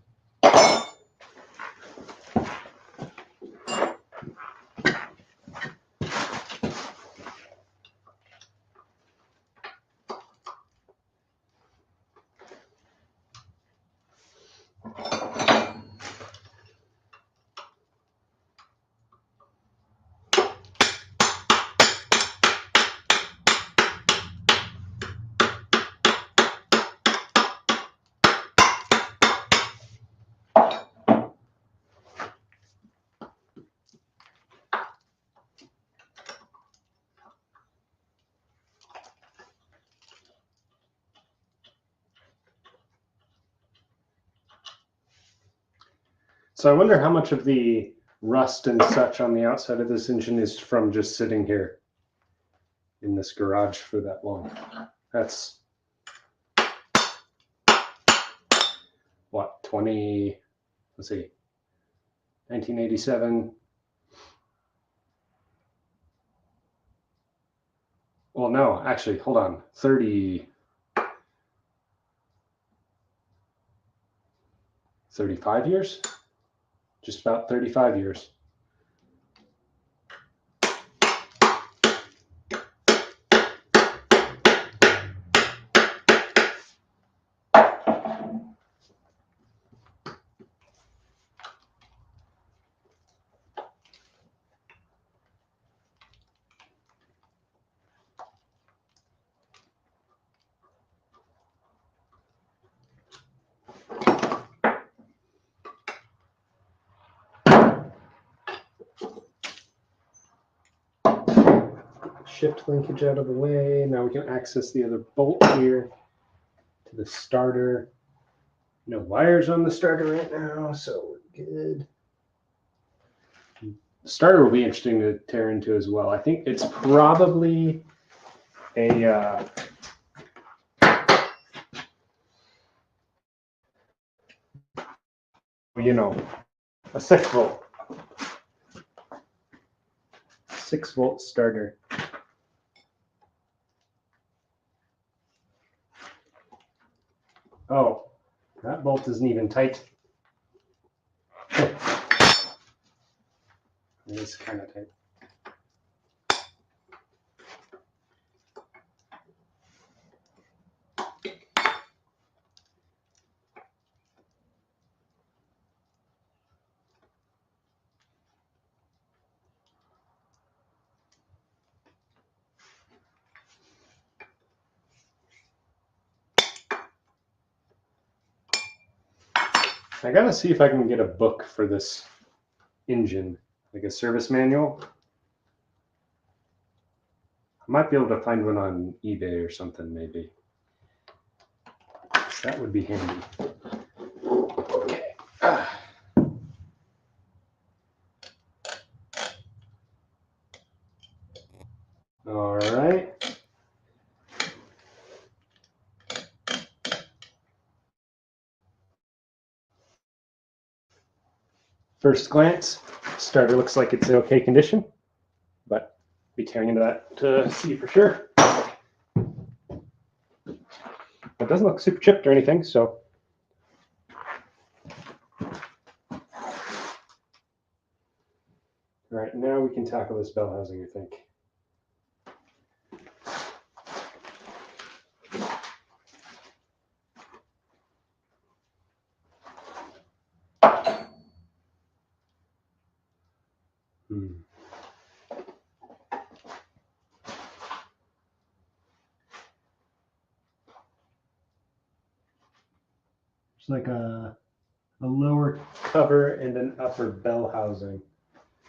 So I wonder how much of the rust and such on the outside of this engine is from just sitting here in this garage for that long. That's what, 20, let's see, 1987. Well, no, actually, hold on, 35 years? Just about 35 years. Shift linkage out of the way. Now we can access the other bolt here to the starter. No wires on the starter right now, so we're good. The starter will be interesting to tear into as well. I think it's probably a a 6-volt. 6-volt starter. Oh, that bolt isn't even tight. It is kind of tight. I gotta see if I can get a book for this engine, like a service manual. I might be able to find one on eBay or something, maybe. That would be handy. Okay. All right. First glance, starter looks like it's in okay condition, but be tearing into that to see for sure. It doesn't look super chipped or anything, so. All right, now we can tackle this bell housing, I think. It's like a lower cover and an upper bell housing.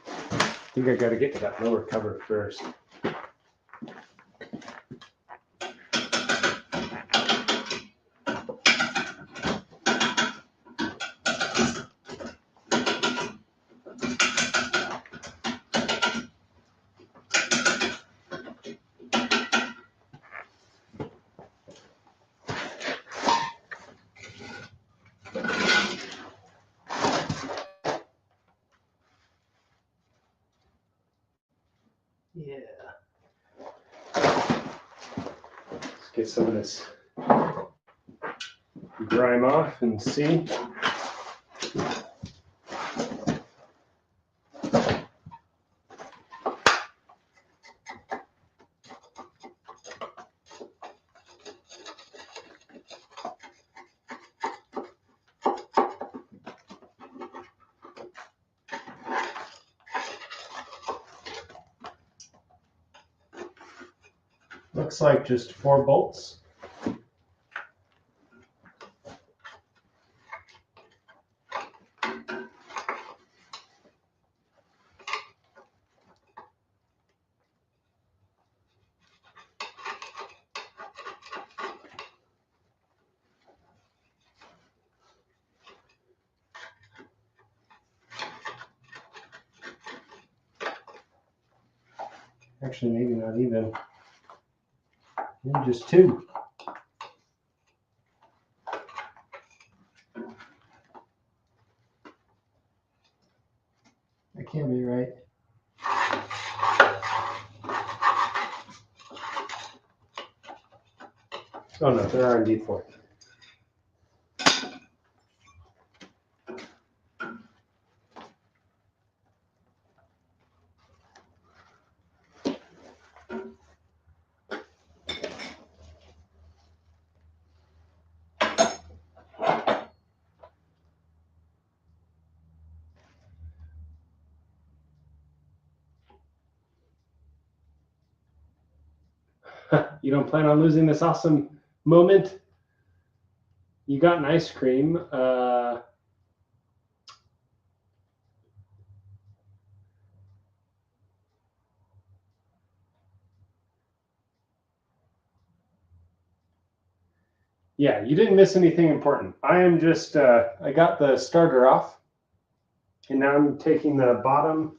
I think I got to get to that lower cover first. Yeah. Let's get some of this grime off and see. Looks like just 4 bolts. Actually, maybe not even. Maybe just 2. That can't be right. Oh no, there are indeed 4. You don't plan on losing this awesome moment? You got an ice cream. Yeah, you didn't miss anything important. I am just, I got the starter off, and now I'm taking the bottom,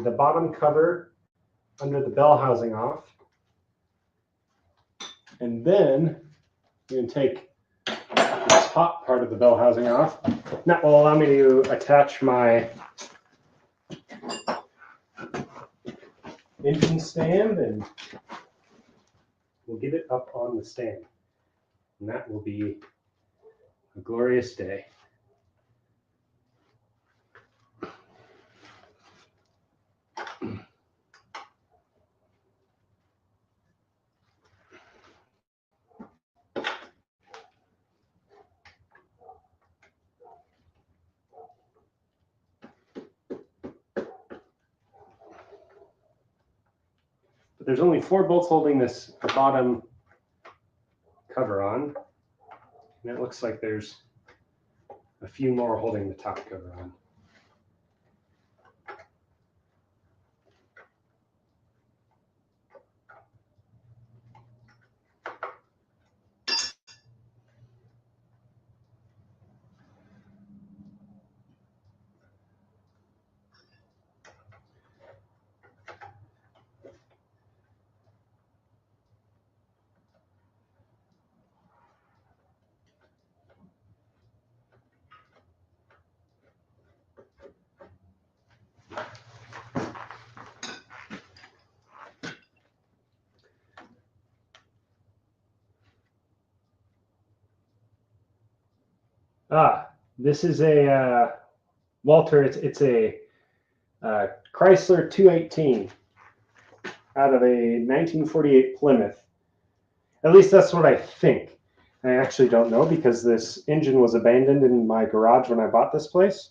the bottom cover under the bell housing off, and then you can take the top part of the bell housing off. That will allow me to attach my engine stand, and we'll get it up on the stand. And that will be a glorious day. But there's only 4 bolts holding the bottom cover on. And it looks like there's a few more holding the top cover on. This is a Walter. It's a Chrysler 218 out of a 1948 Plymouth. At least that's what I think. I actually don't know because this engine was abandoned in my garage when I bought this place.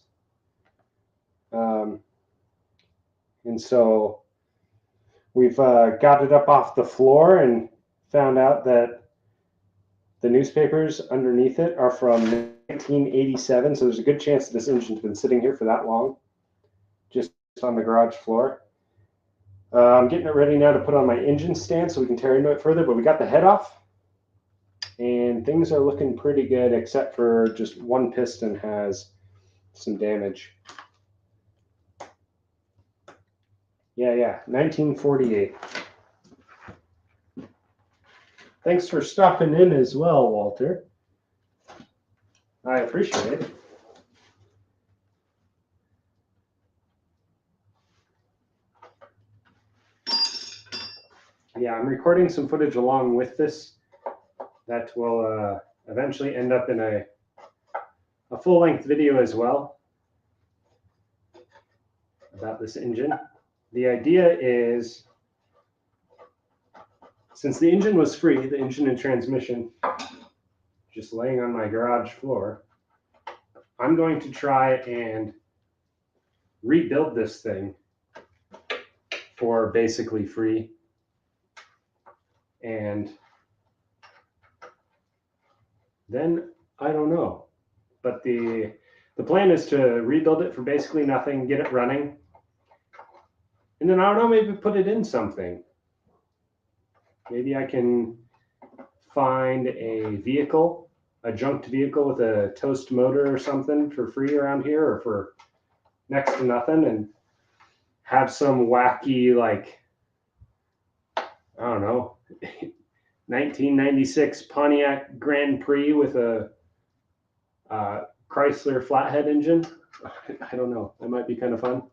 And so we've got it up off the floor and found out that the newspapers underneath it are from 1987. So there's a good chance that this engine's been sitting here for that long, just on the garage floor. I'm getting it ready now to put on my engine stand so we can tear into it further, but we got the head off and things are looking pretty good except for just one piston has some damage. Yeah, 1948. Thanks for stopping in as well, Walter. I appreciate it. Yeah, I'm recording some footage along with this that will eventually end up in a full-length video as well about this engine. The idea is, since the engine was free, the engine and transmission, just laying on my garage floor, I'm going to try and rebuild this thing for basically free. And then I don't know, but the plan is to rebuild it for basically nothing, get it running, and then I don't know, maybe put it in something. Maybe I can find a junked vehicle with a toast motor or something for free around here, or for next to nothing and have some wacky, like, I don't know, 1996 Pontiac Grand Prix with a Chrysler Flathead engine. I don't know. That might be kind of fun.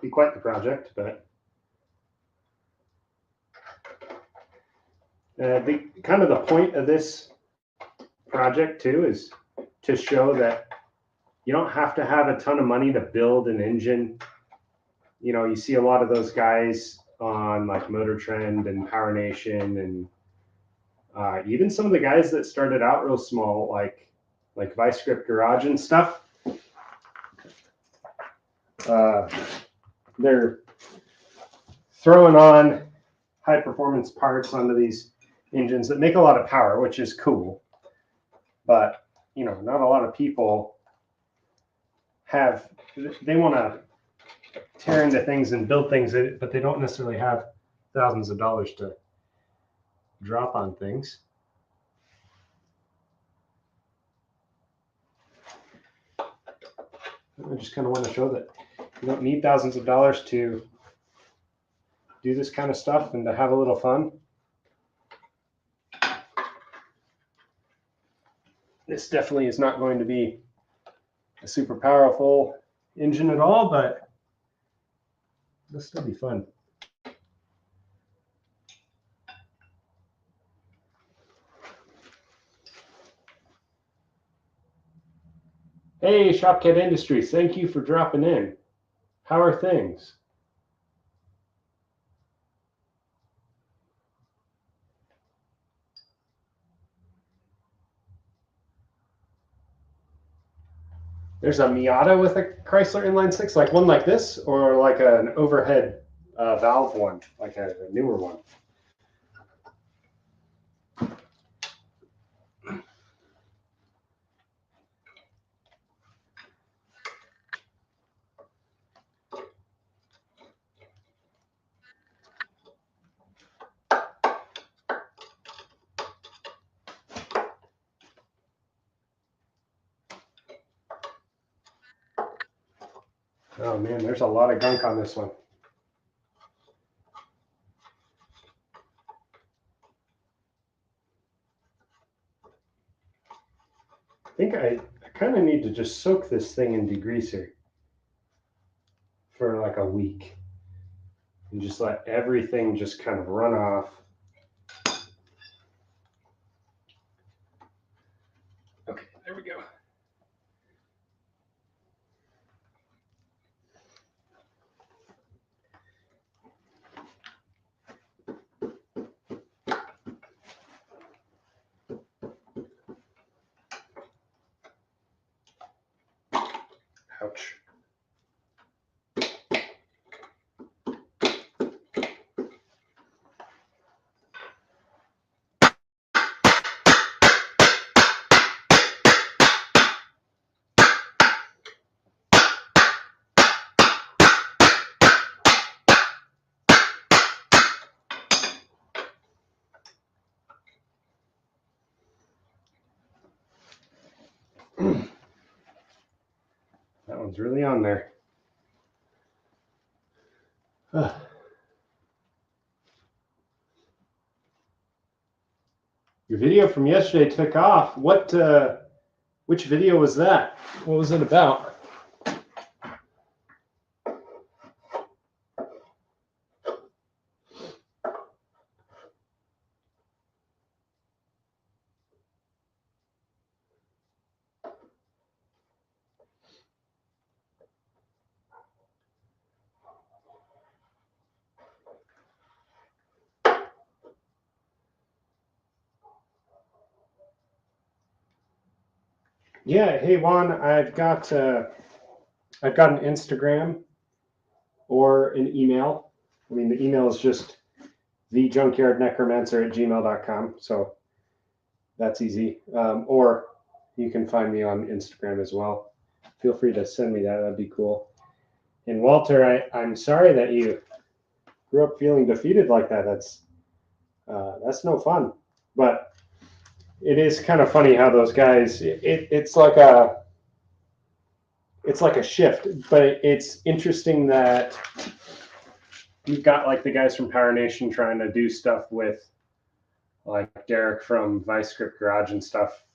Be quite the project, but the point of this project too is to show that you don't have to have a ton of money to build an engine. You know, you see a lot of those guys on like Motor Trend and Power Nation, and even some of the guys that started out real small, like Vice Grip Garage and stuff. They're throwing on high performance parts onto these engines that make a lot of power, which is cool. But, you know, not a lot of people they want to tear into things and build things, but they don't necessarily have thousands of dollars to drop on things. I just kind of want to show that you don't need thousands of dollars to do this kind of stuff and to have a little fun. This definitely is not going to be a super powerful engine at all, but it'll still be fun. Hey, Shopcat Industries, thank you for dropping in. How are things? There's a Miata with a Chrysler inline six, like one like this, or like an overhead valve one, like a newer one. Oh man, there's a lot of gunk on this one. I think I kind of need to just soak this thing in degreaser for like a week and just let everything just kind of run off. Okay, there we go. Ouch. That one's really on there. Your video from yesterday took off. Which video was that? What was it about? Yeah, hey Juan, I've got an Instagram or an email. I mean, the email is just thejunkyardnecromancer@gmail.com, so that's easy. Or you can find me on Instagram as well. Feel free to send me that. That'd be cool. And Walter, I'm sorry that you grew up feeling defeated like that. That's no fun. But it is kind of funny how those guys. It's like a it's like a shift, but it's interesting that you've got like the guys from Power Nation trying to do stuff with like Derek from Vice Grip Garage and stuff,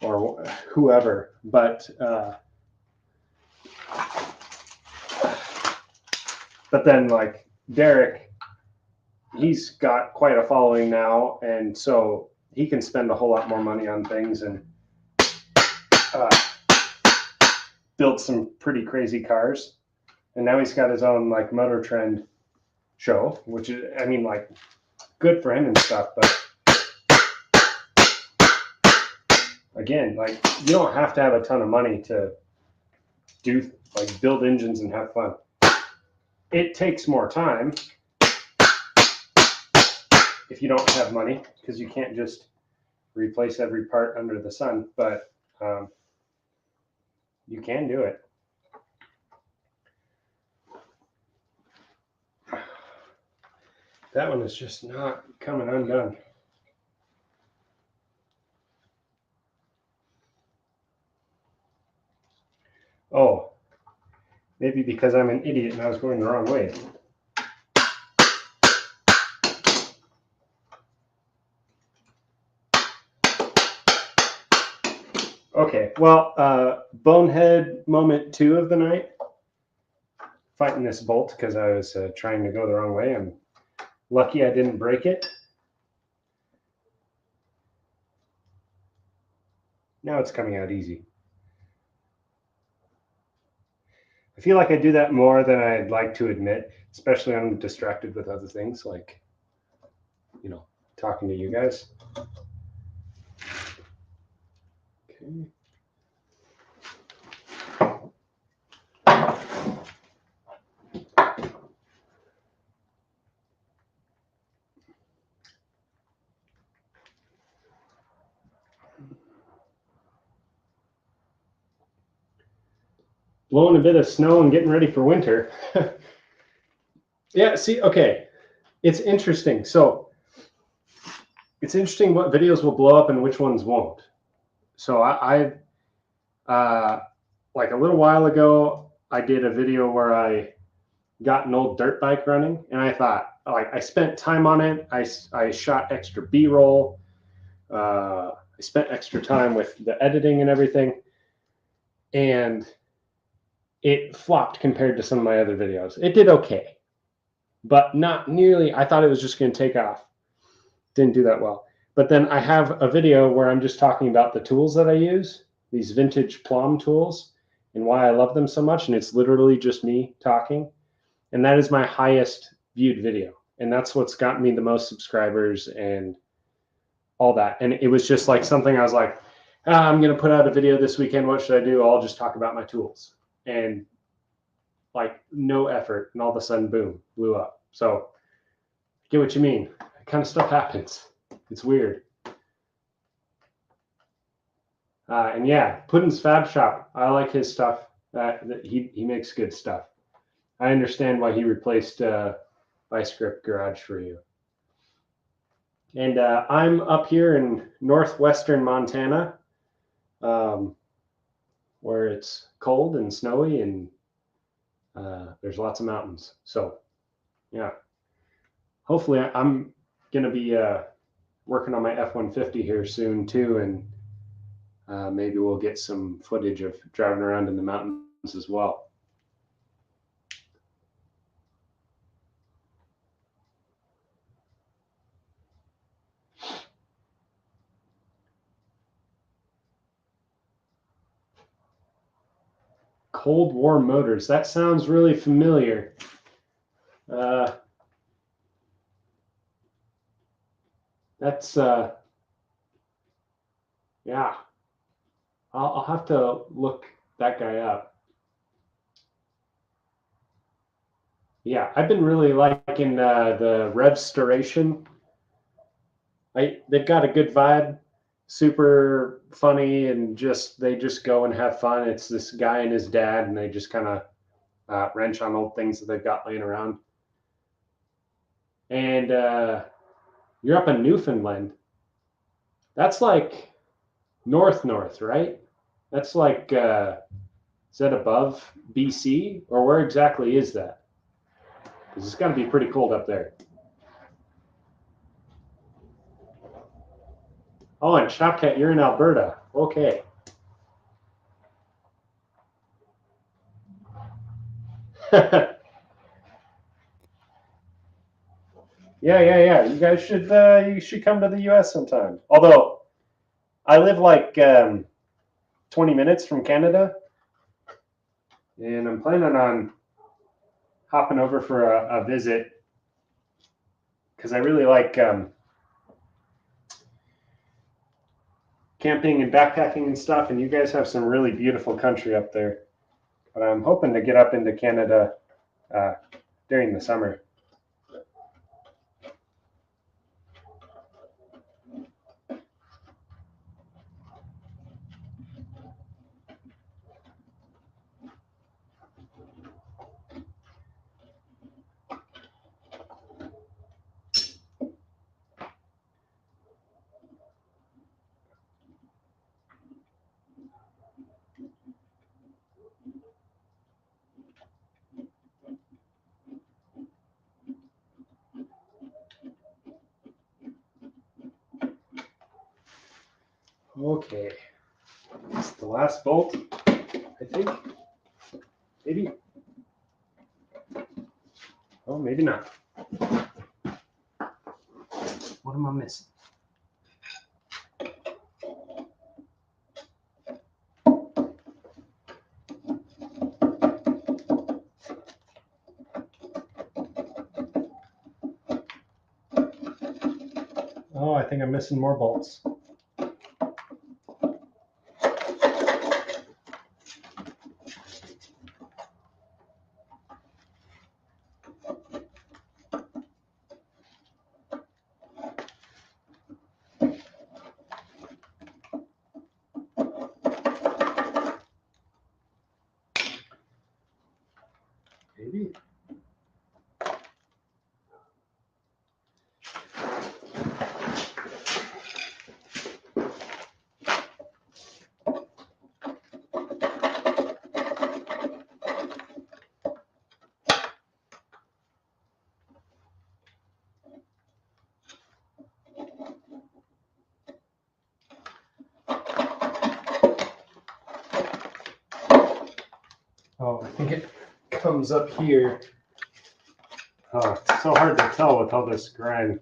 or whoever. But then like Derek, he's got quite a following now, and so he can spend a whole lot more money on things and build some pretty crazy cars. And now he's got his own like Motor Trend show, which is, I mean, like, good for him and stuff. But again, like, you don't have to have a ton of money to do like build engines and have fun. It takes more time if you don't have money, because you can't just replace every part under the sun, but you can do it. That one is just not coming undone. Oh, maybe because I'm an idiot and I was going the wrong way. Okay, well, bonehead moment 2 of the night. Fighting this bolt because I was trying to go the wrong way. I'm lucky I didn't break it. Now it's coming out easy. I feel like I do that more than I'd like to admit, especially when I'm distracted with other things like, you know, talking to you guys. Okay. Blowing a bit of snow and getting ready for winter. Yeah, see, okay. It's interesting. So it's interesting what videos will blow up and which ones won't. So I like a little while ago, I did a video where I got an old dirt bike running, and I thought, like, I spent time on it. I shot extra B-roll. I spent extra time with the editing and everything, and it flopped compared to some of my other videos. It did okay, but not nearly. I thought it was just going to take off. Didn't do that well. But then I have a video where I'm just talking about the tools that I use, these vintage Plum tools, and why I love them so much. And it's literally just me talking. And that is my highest viewed video. And that's what's gotten me the most subscribers and all that. And it was just like something I was like, I'm going to put out a video this weekend. What should I do? I'll just talk about my tools. And like no effort. And all of a sudden, boom, blew up. So get what you mean. That kind of stuff happens. It's weird. And yeah, Puddin's Fab Shop. I like his stuff. He makes good stuff. I understand why he replaced Vice Grip Garage for you. And I'm up here in northwestern Montana, where it's cold and snowy and there's lots of mountains. So yeah, hopefully I'm going to be working on my F-150 here soon too, and maybe we'll get some footage of driving around in the mountains as well. Cold War Motors. That sounds really familiar. That's yeah. I'll have to look that guy up. Yeah, I've been really liking the Revstoration. They've got a good vibe, super funny, and they just go and have fun. It's this guy and his dad, and they just kind of wrench on old things that they've got laying around. And you're up in Newfoundland. That's like north, right? That's like Is that above BC, or where exactly is that? Because it's got to be pretty cold up there. Oh, and Shopcat, you're in Alberta. Okay. Yeah. You guys should come to the U.S. sometime. Although I live like 20 minutes from Canada, and I'm planning on hopping over for a visit because I really like camping and backpacking and stuff. And you guys have some really beautiful country up there. But I'm hoping to get up into Canada during the summer. Okay, it's the last bolt, I think. Maybe. Oh, maybe not. What am I missing? Oh, I think I'm missing more bolts. Maybe. Oh, I think it comes up here. Oh, it's so hard to tell with all this grime.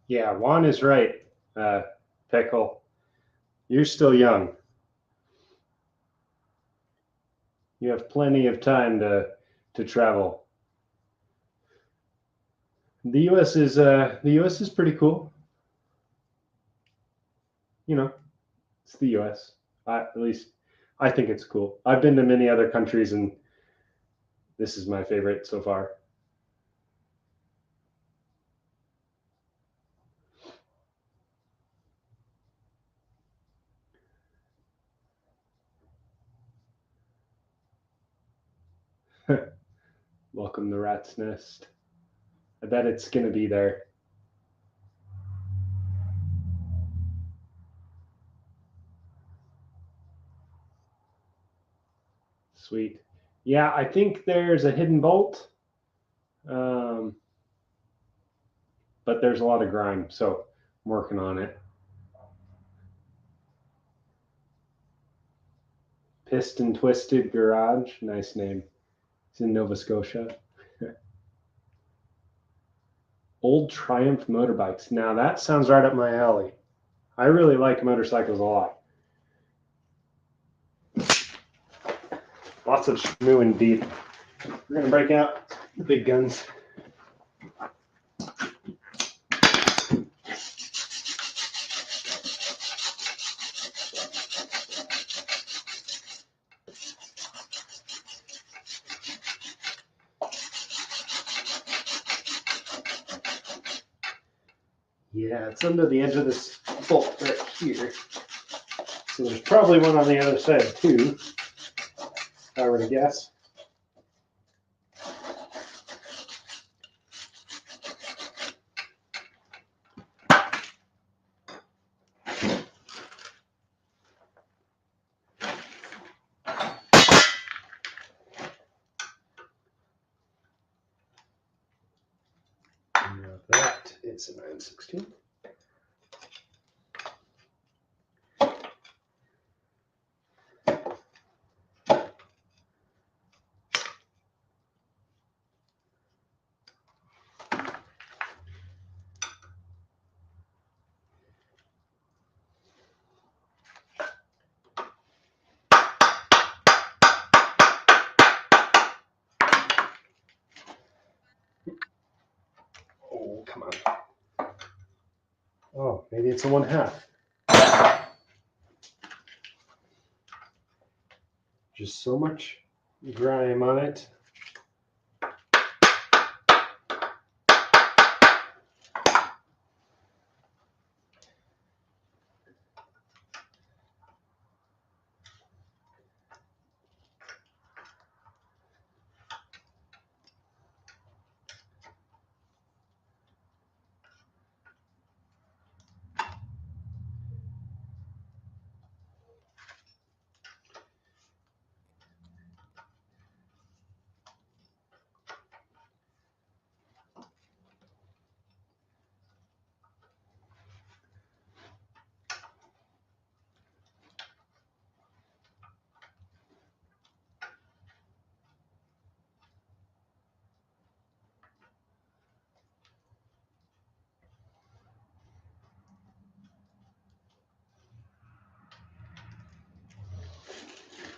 Yeah, Juan is right, Pickle. You're still young. You have plenty of time to travel. The U.S. is pretty cool. You know, it's the U.S. At least I think it's cool. I've been to many other countries, and this is my favorite so far. Welcome the rat's nest. I bet it's gonna be there. Sweet. Yeah, I think there's a hidden bolt, but there's a lot of grime, so I'm working on it. Piston Twisted Garage. Nice name. It's in Nova Scotia. Old Triumph motorbikes. Now that sounds right up my alley. I really like motorcycles a lot. Lots of schmoo indeed. We're going to break out the big guns. Yeah, it's under the edge of this bolt right here. So there's probably one on the other side too, if I were to guess. Now that is a 9/16. Oh, come on. Oh, maybe it's a 1/2. Just so much grime on it.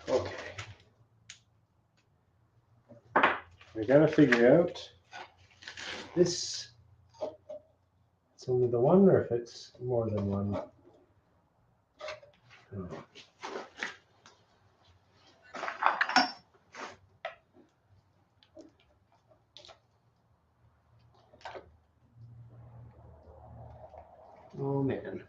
Okay. I gotta figure out this. It's only the one, or if it's more than one. Oh man.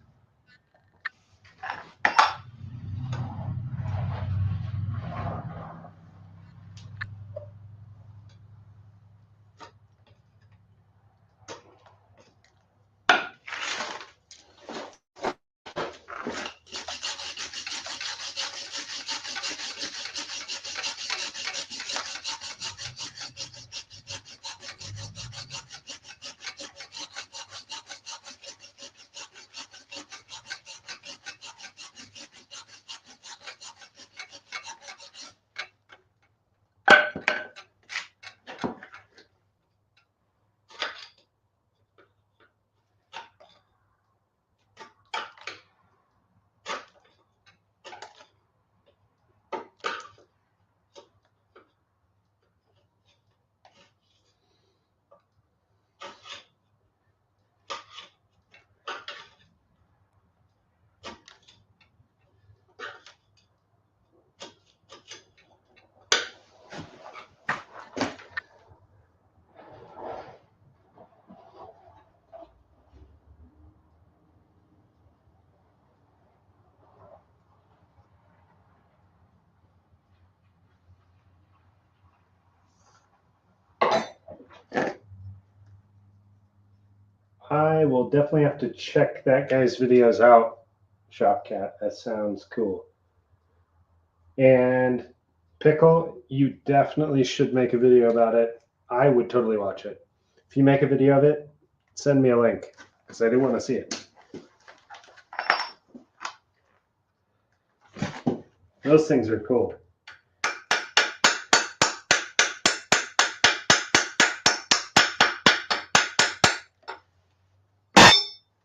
I will definitely have to check that guy's videos out, Shopcat. That sounds cool. And Pickle, you definitely should make a video about it. I would totally watch it. If you make a video of it, send me a link because I do want to see it. Those things are cool.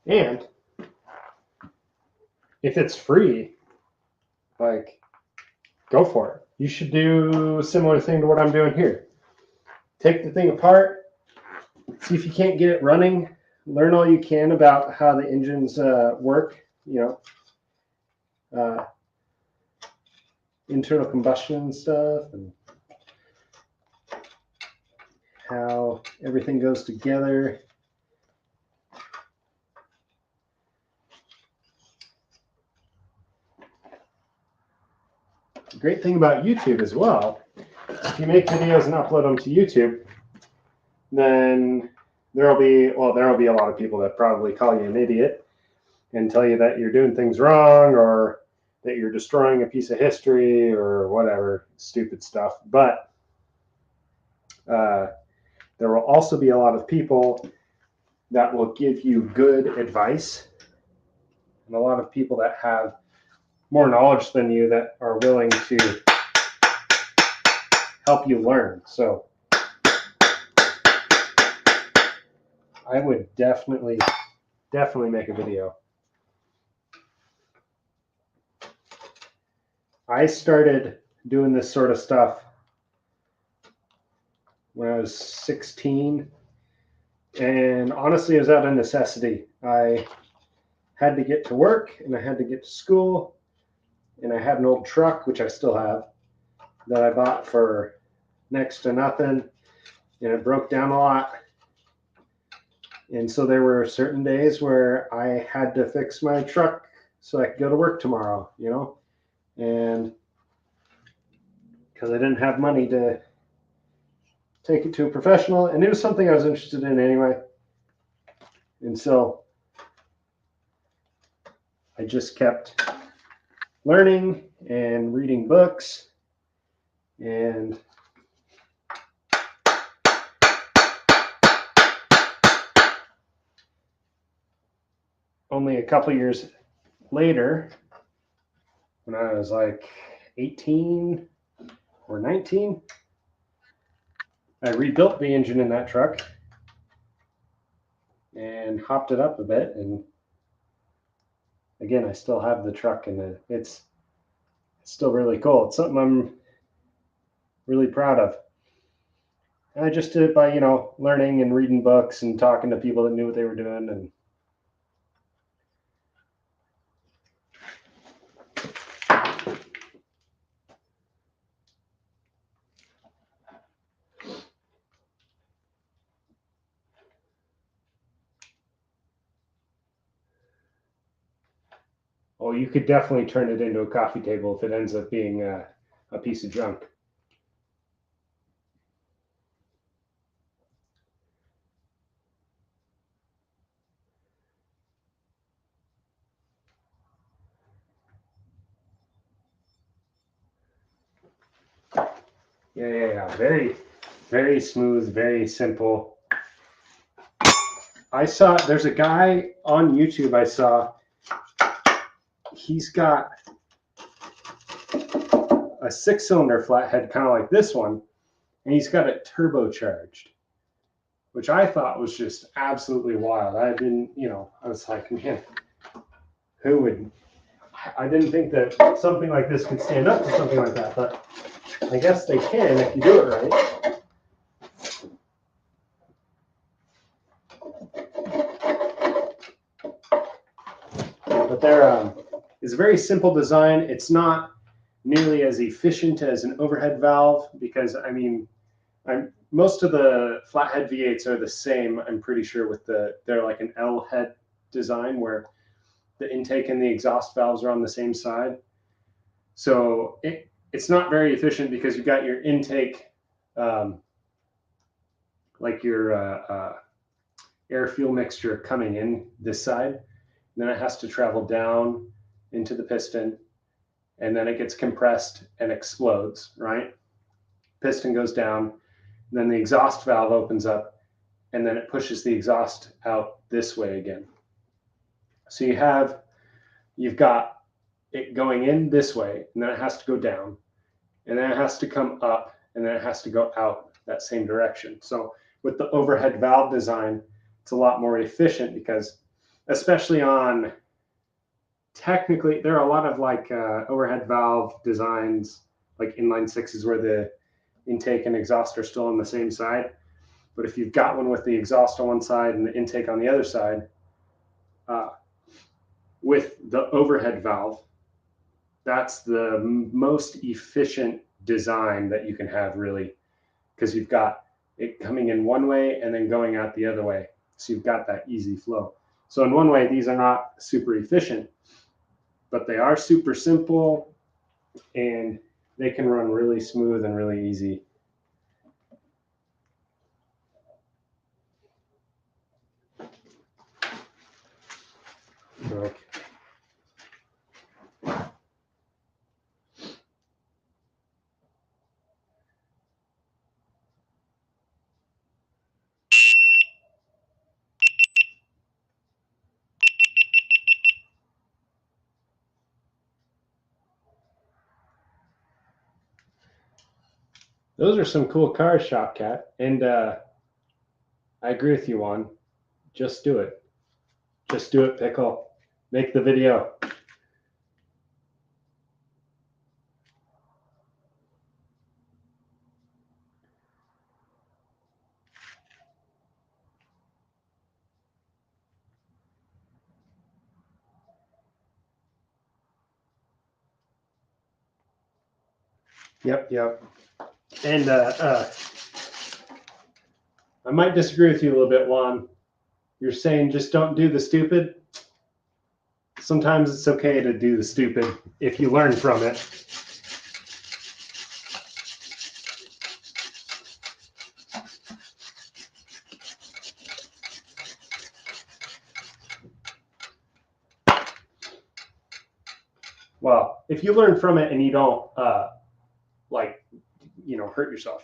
And if it's free, like, go for it. You should do a similar thing to what I'm doing here. Take the thing apart, see if you can't get it running, learn all you can about how the engines work, internal combustion stuff, and how everything goes together. The great thing about YouTube as well, if you make videos and upload them to YouTube, then there'll be a lot of people that probably call you an idiot and tell you that you're doing things wrong or that you're destroying a piece of history or whatever stupid stuff. But there will also be a lot of people that will give you good advice, and a lot of people that have more knowledge than you that are willing to help you learn. So I would definitely make a video. I started doing this sort of stuff when I was 16, and honestly, it was out of necessity. I had to get to work, and I had to get to school, and I had an old truck, which I still have, that I bought for next to nothing, and it broke down a lot. And so there were certain days where I had to fix my truck so I could go to work tomorrow, and because I didn't have money to take it to a professional, and it was something I was interested in anyway. And so I just kept learning and reading books, and only a couple years later, when I was like 18 or 19, I rebuilt the engine in that truck and hopped it up a bit. And again, I still have the truck, and it's still really cool. It's something I'm really proud of. And I just did it by, learning and reading books and talking to people that knew what they were doing. And oh, you could definitely turn it into a coffee table if it ends up being a piece of junk. Yeah. Very, very smooth, very simple. There's a guy on YouTube I saw. He's got a 6-cylinder flathead, kind of like this one, and he's got it turbocharged, which I thought was just absolutely wild. I was like, man, I didn't think that something like this could stand up to something like that, but I guess they can if you do it right. But it's a very simple design. It's not nearly as efficient as an overhead valve because, most of the flathead V8s are the same, I'm pretty sure, they're like an L head design where the intake and the exhaust valves are on the same side. So it's not very efficient because you've got your intake, like your air fuel mixture coming in this side. Then it has to travel down into the piston, and then it gets compressed and explodes, right? Piston goes down, then the exhaust valve opens up, and then it pushes the exhaust out this way again. So you've got it going in this way, and then it has to go down, and then it has to come up, and then it has to go out that same direction. So with the overhead valve design, it's a lot more efficient because, especially on, technically, there are a lot of like overhead valve designs, like inline sixes where the intake and exhaust are still on the same side. But if you've got one with the exhaust on one side and the intake on the other side, with the overhead valve, that's the most efficient design that you can have, really, because you've got it coming in one way and then going out the other way. So you've got that easy flow. So in one way, these are not super efficient, but they are super simple and they can run really smooth and really easy. Okay. Those are some cool cars, Shopcat. And I agree with you, Juan. Just do it. Just do it, Pickle. Make the video. Yep. And I might disagree with you a little bit, Juan. You're saying just don't do the stupid. Sometimes it's okay to do the stupid if you learn from it. Well, if you learn from it and you don't, hurt yourself.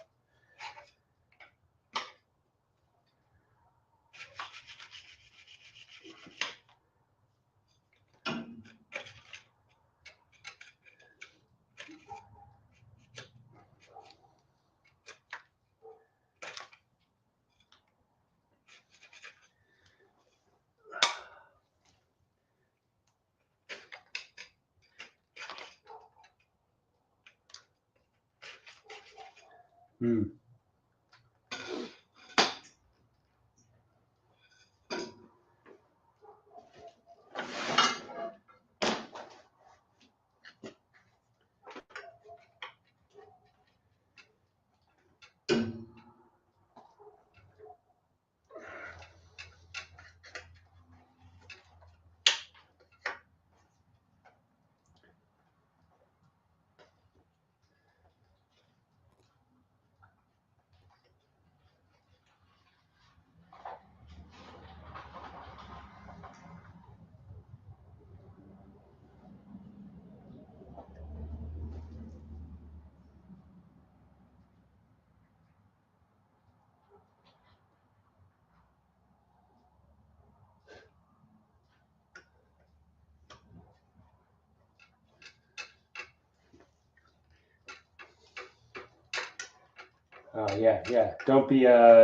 Yeah. Don't be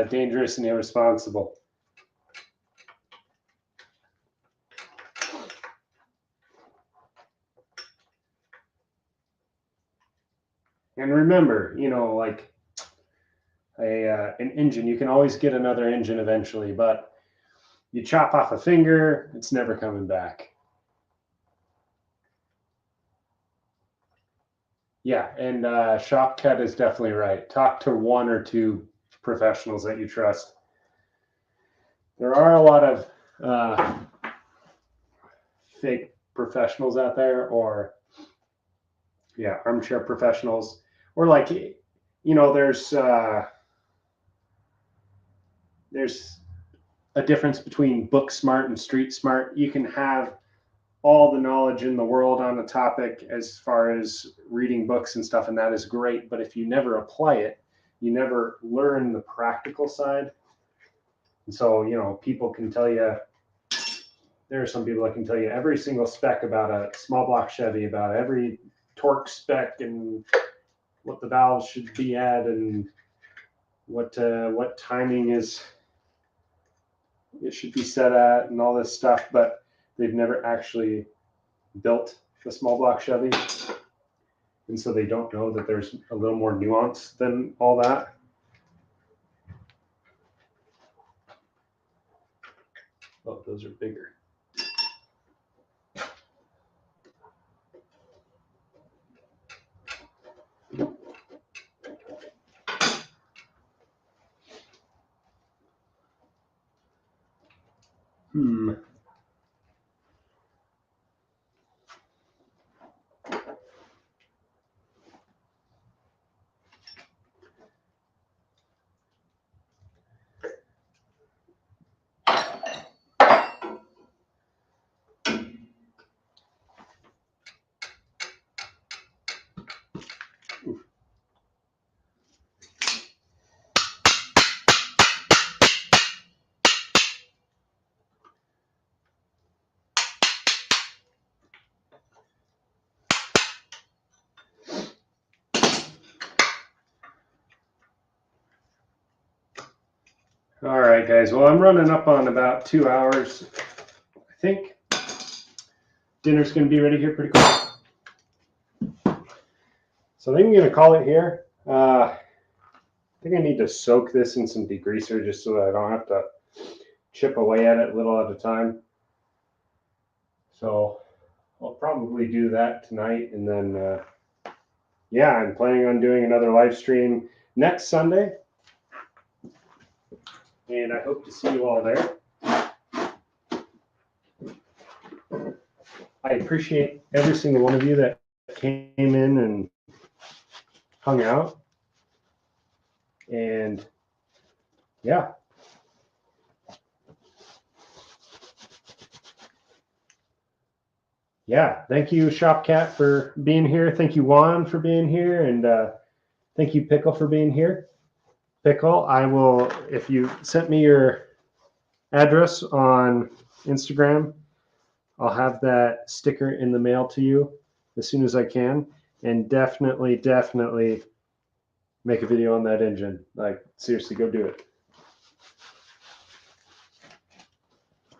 dangerous and irresponsible. And remember, like an engine, you can always get another engine eventually, but you chop off a finger, it's never coming back. Yeah, and Shopcat is definitely right. Talk to one or two professionals that you trust. There are a lot of fake professionals out there, or armchair professionals, or there's a difference between book smart and street smart. You can have all the knowledge in the world on the topic as far as reading books and stuff, and that is great. But if you never apply it, you never learn the practical side. And so, people can tell you there are some people that can tell you every single spec about a small block Chevy, about every torque spec and what the valves should be at and what timing it should be set at and all this stuff, but they've never actually built a small block Chevy, and so they don't know that there's a little more nuance than all that. Oh, those are bigger. All right, guys. Well, I'm running up on about 2 hours. I think dinner's going to be ready here pretty quick. So I think I'm going to call it here. I think I need to soak this in some degreaser just so that I don't have to chip away at it little at a time. So I'll probably do that tonight. And then, yeah, I'm planning on doing another live stream next Sunday. And I hope to see you all there. I appreciate every single one of you that came in and hung out. And yeah. Yeah, thank you, Shopcat, for being here. Thank you, Juan, for being here. And thank you, Pickle, for being here. Pickle, I will, if you sent me your address on Instagram, I'll have that sticker in the mail to you as soon as I can. And definitely make a video on that engine. Like, seriously, go do it.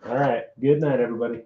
All right. Good night, everybody.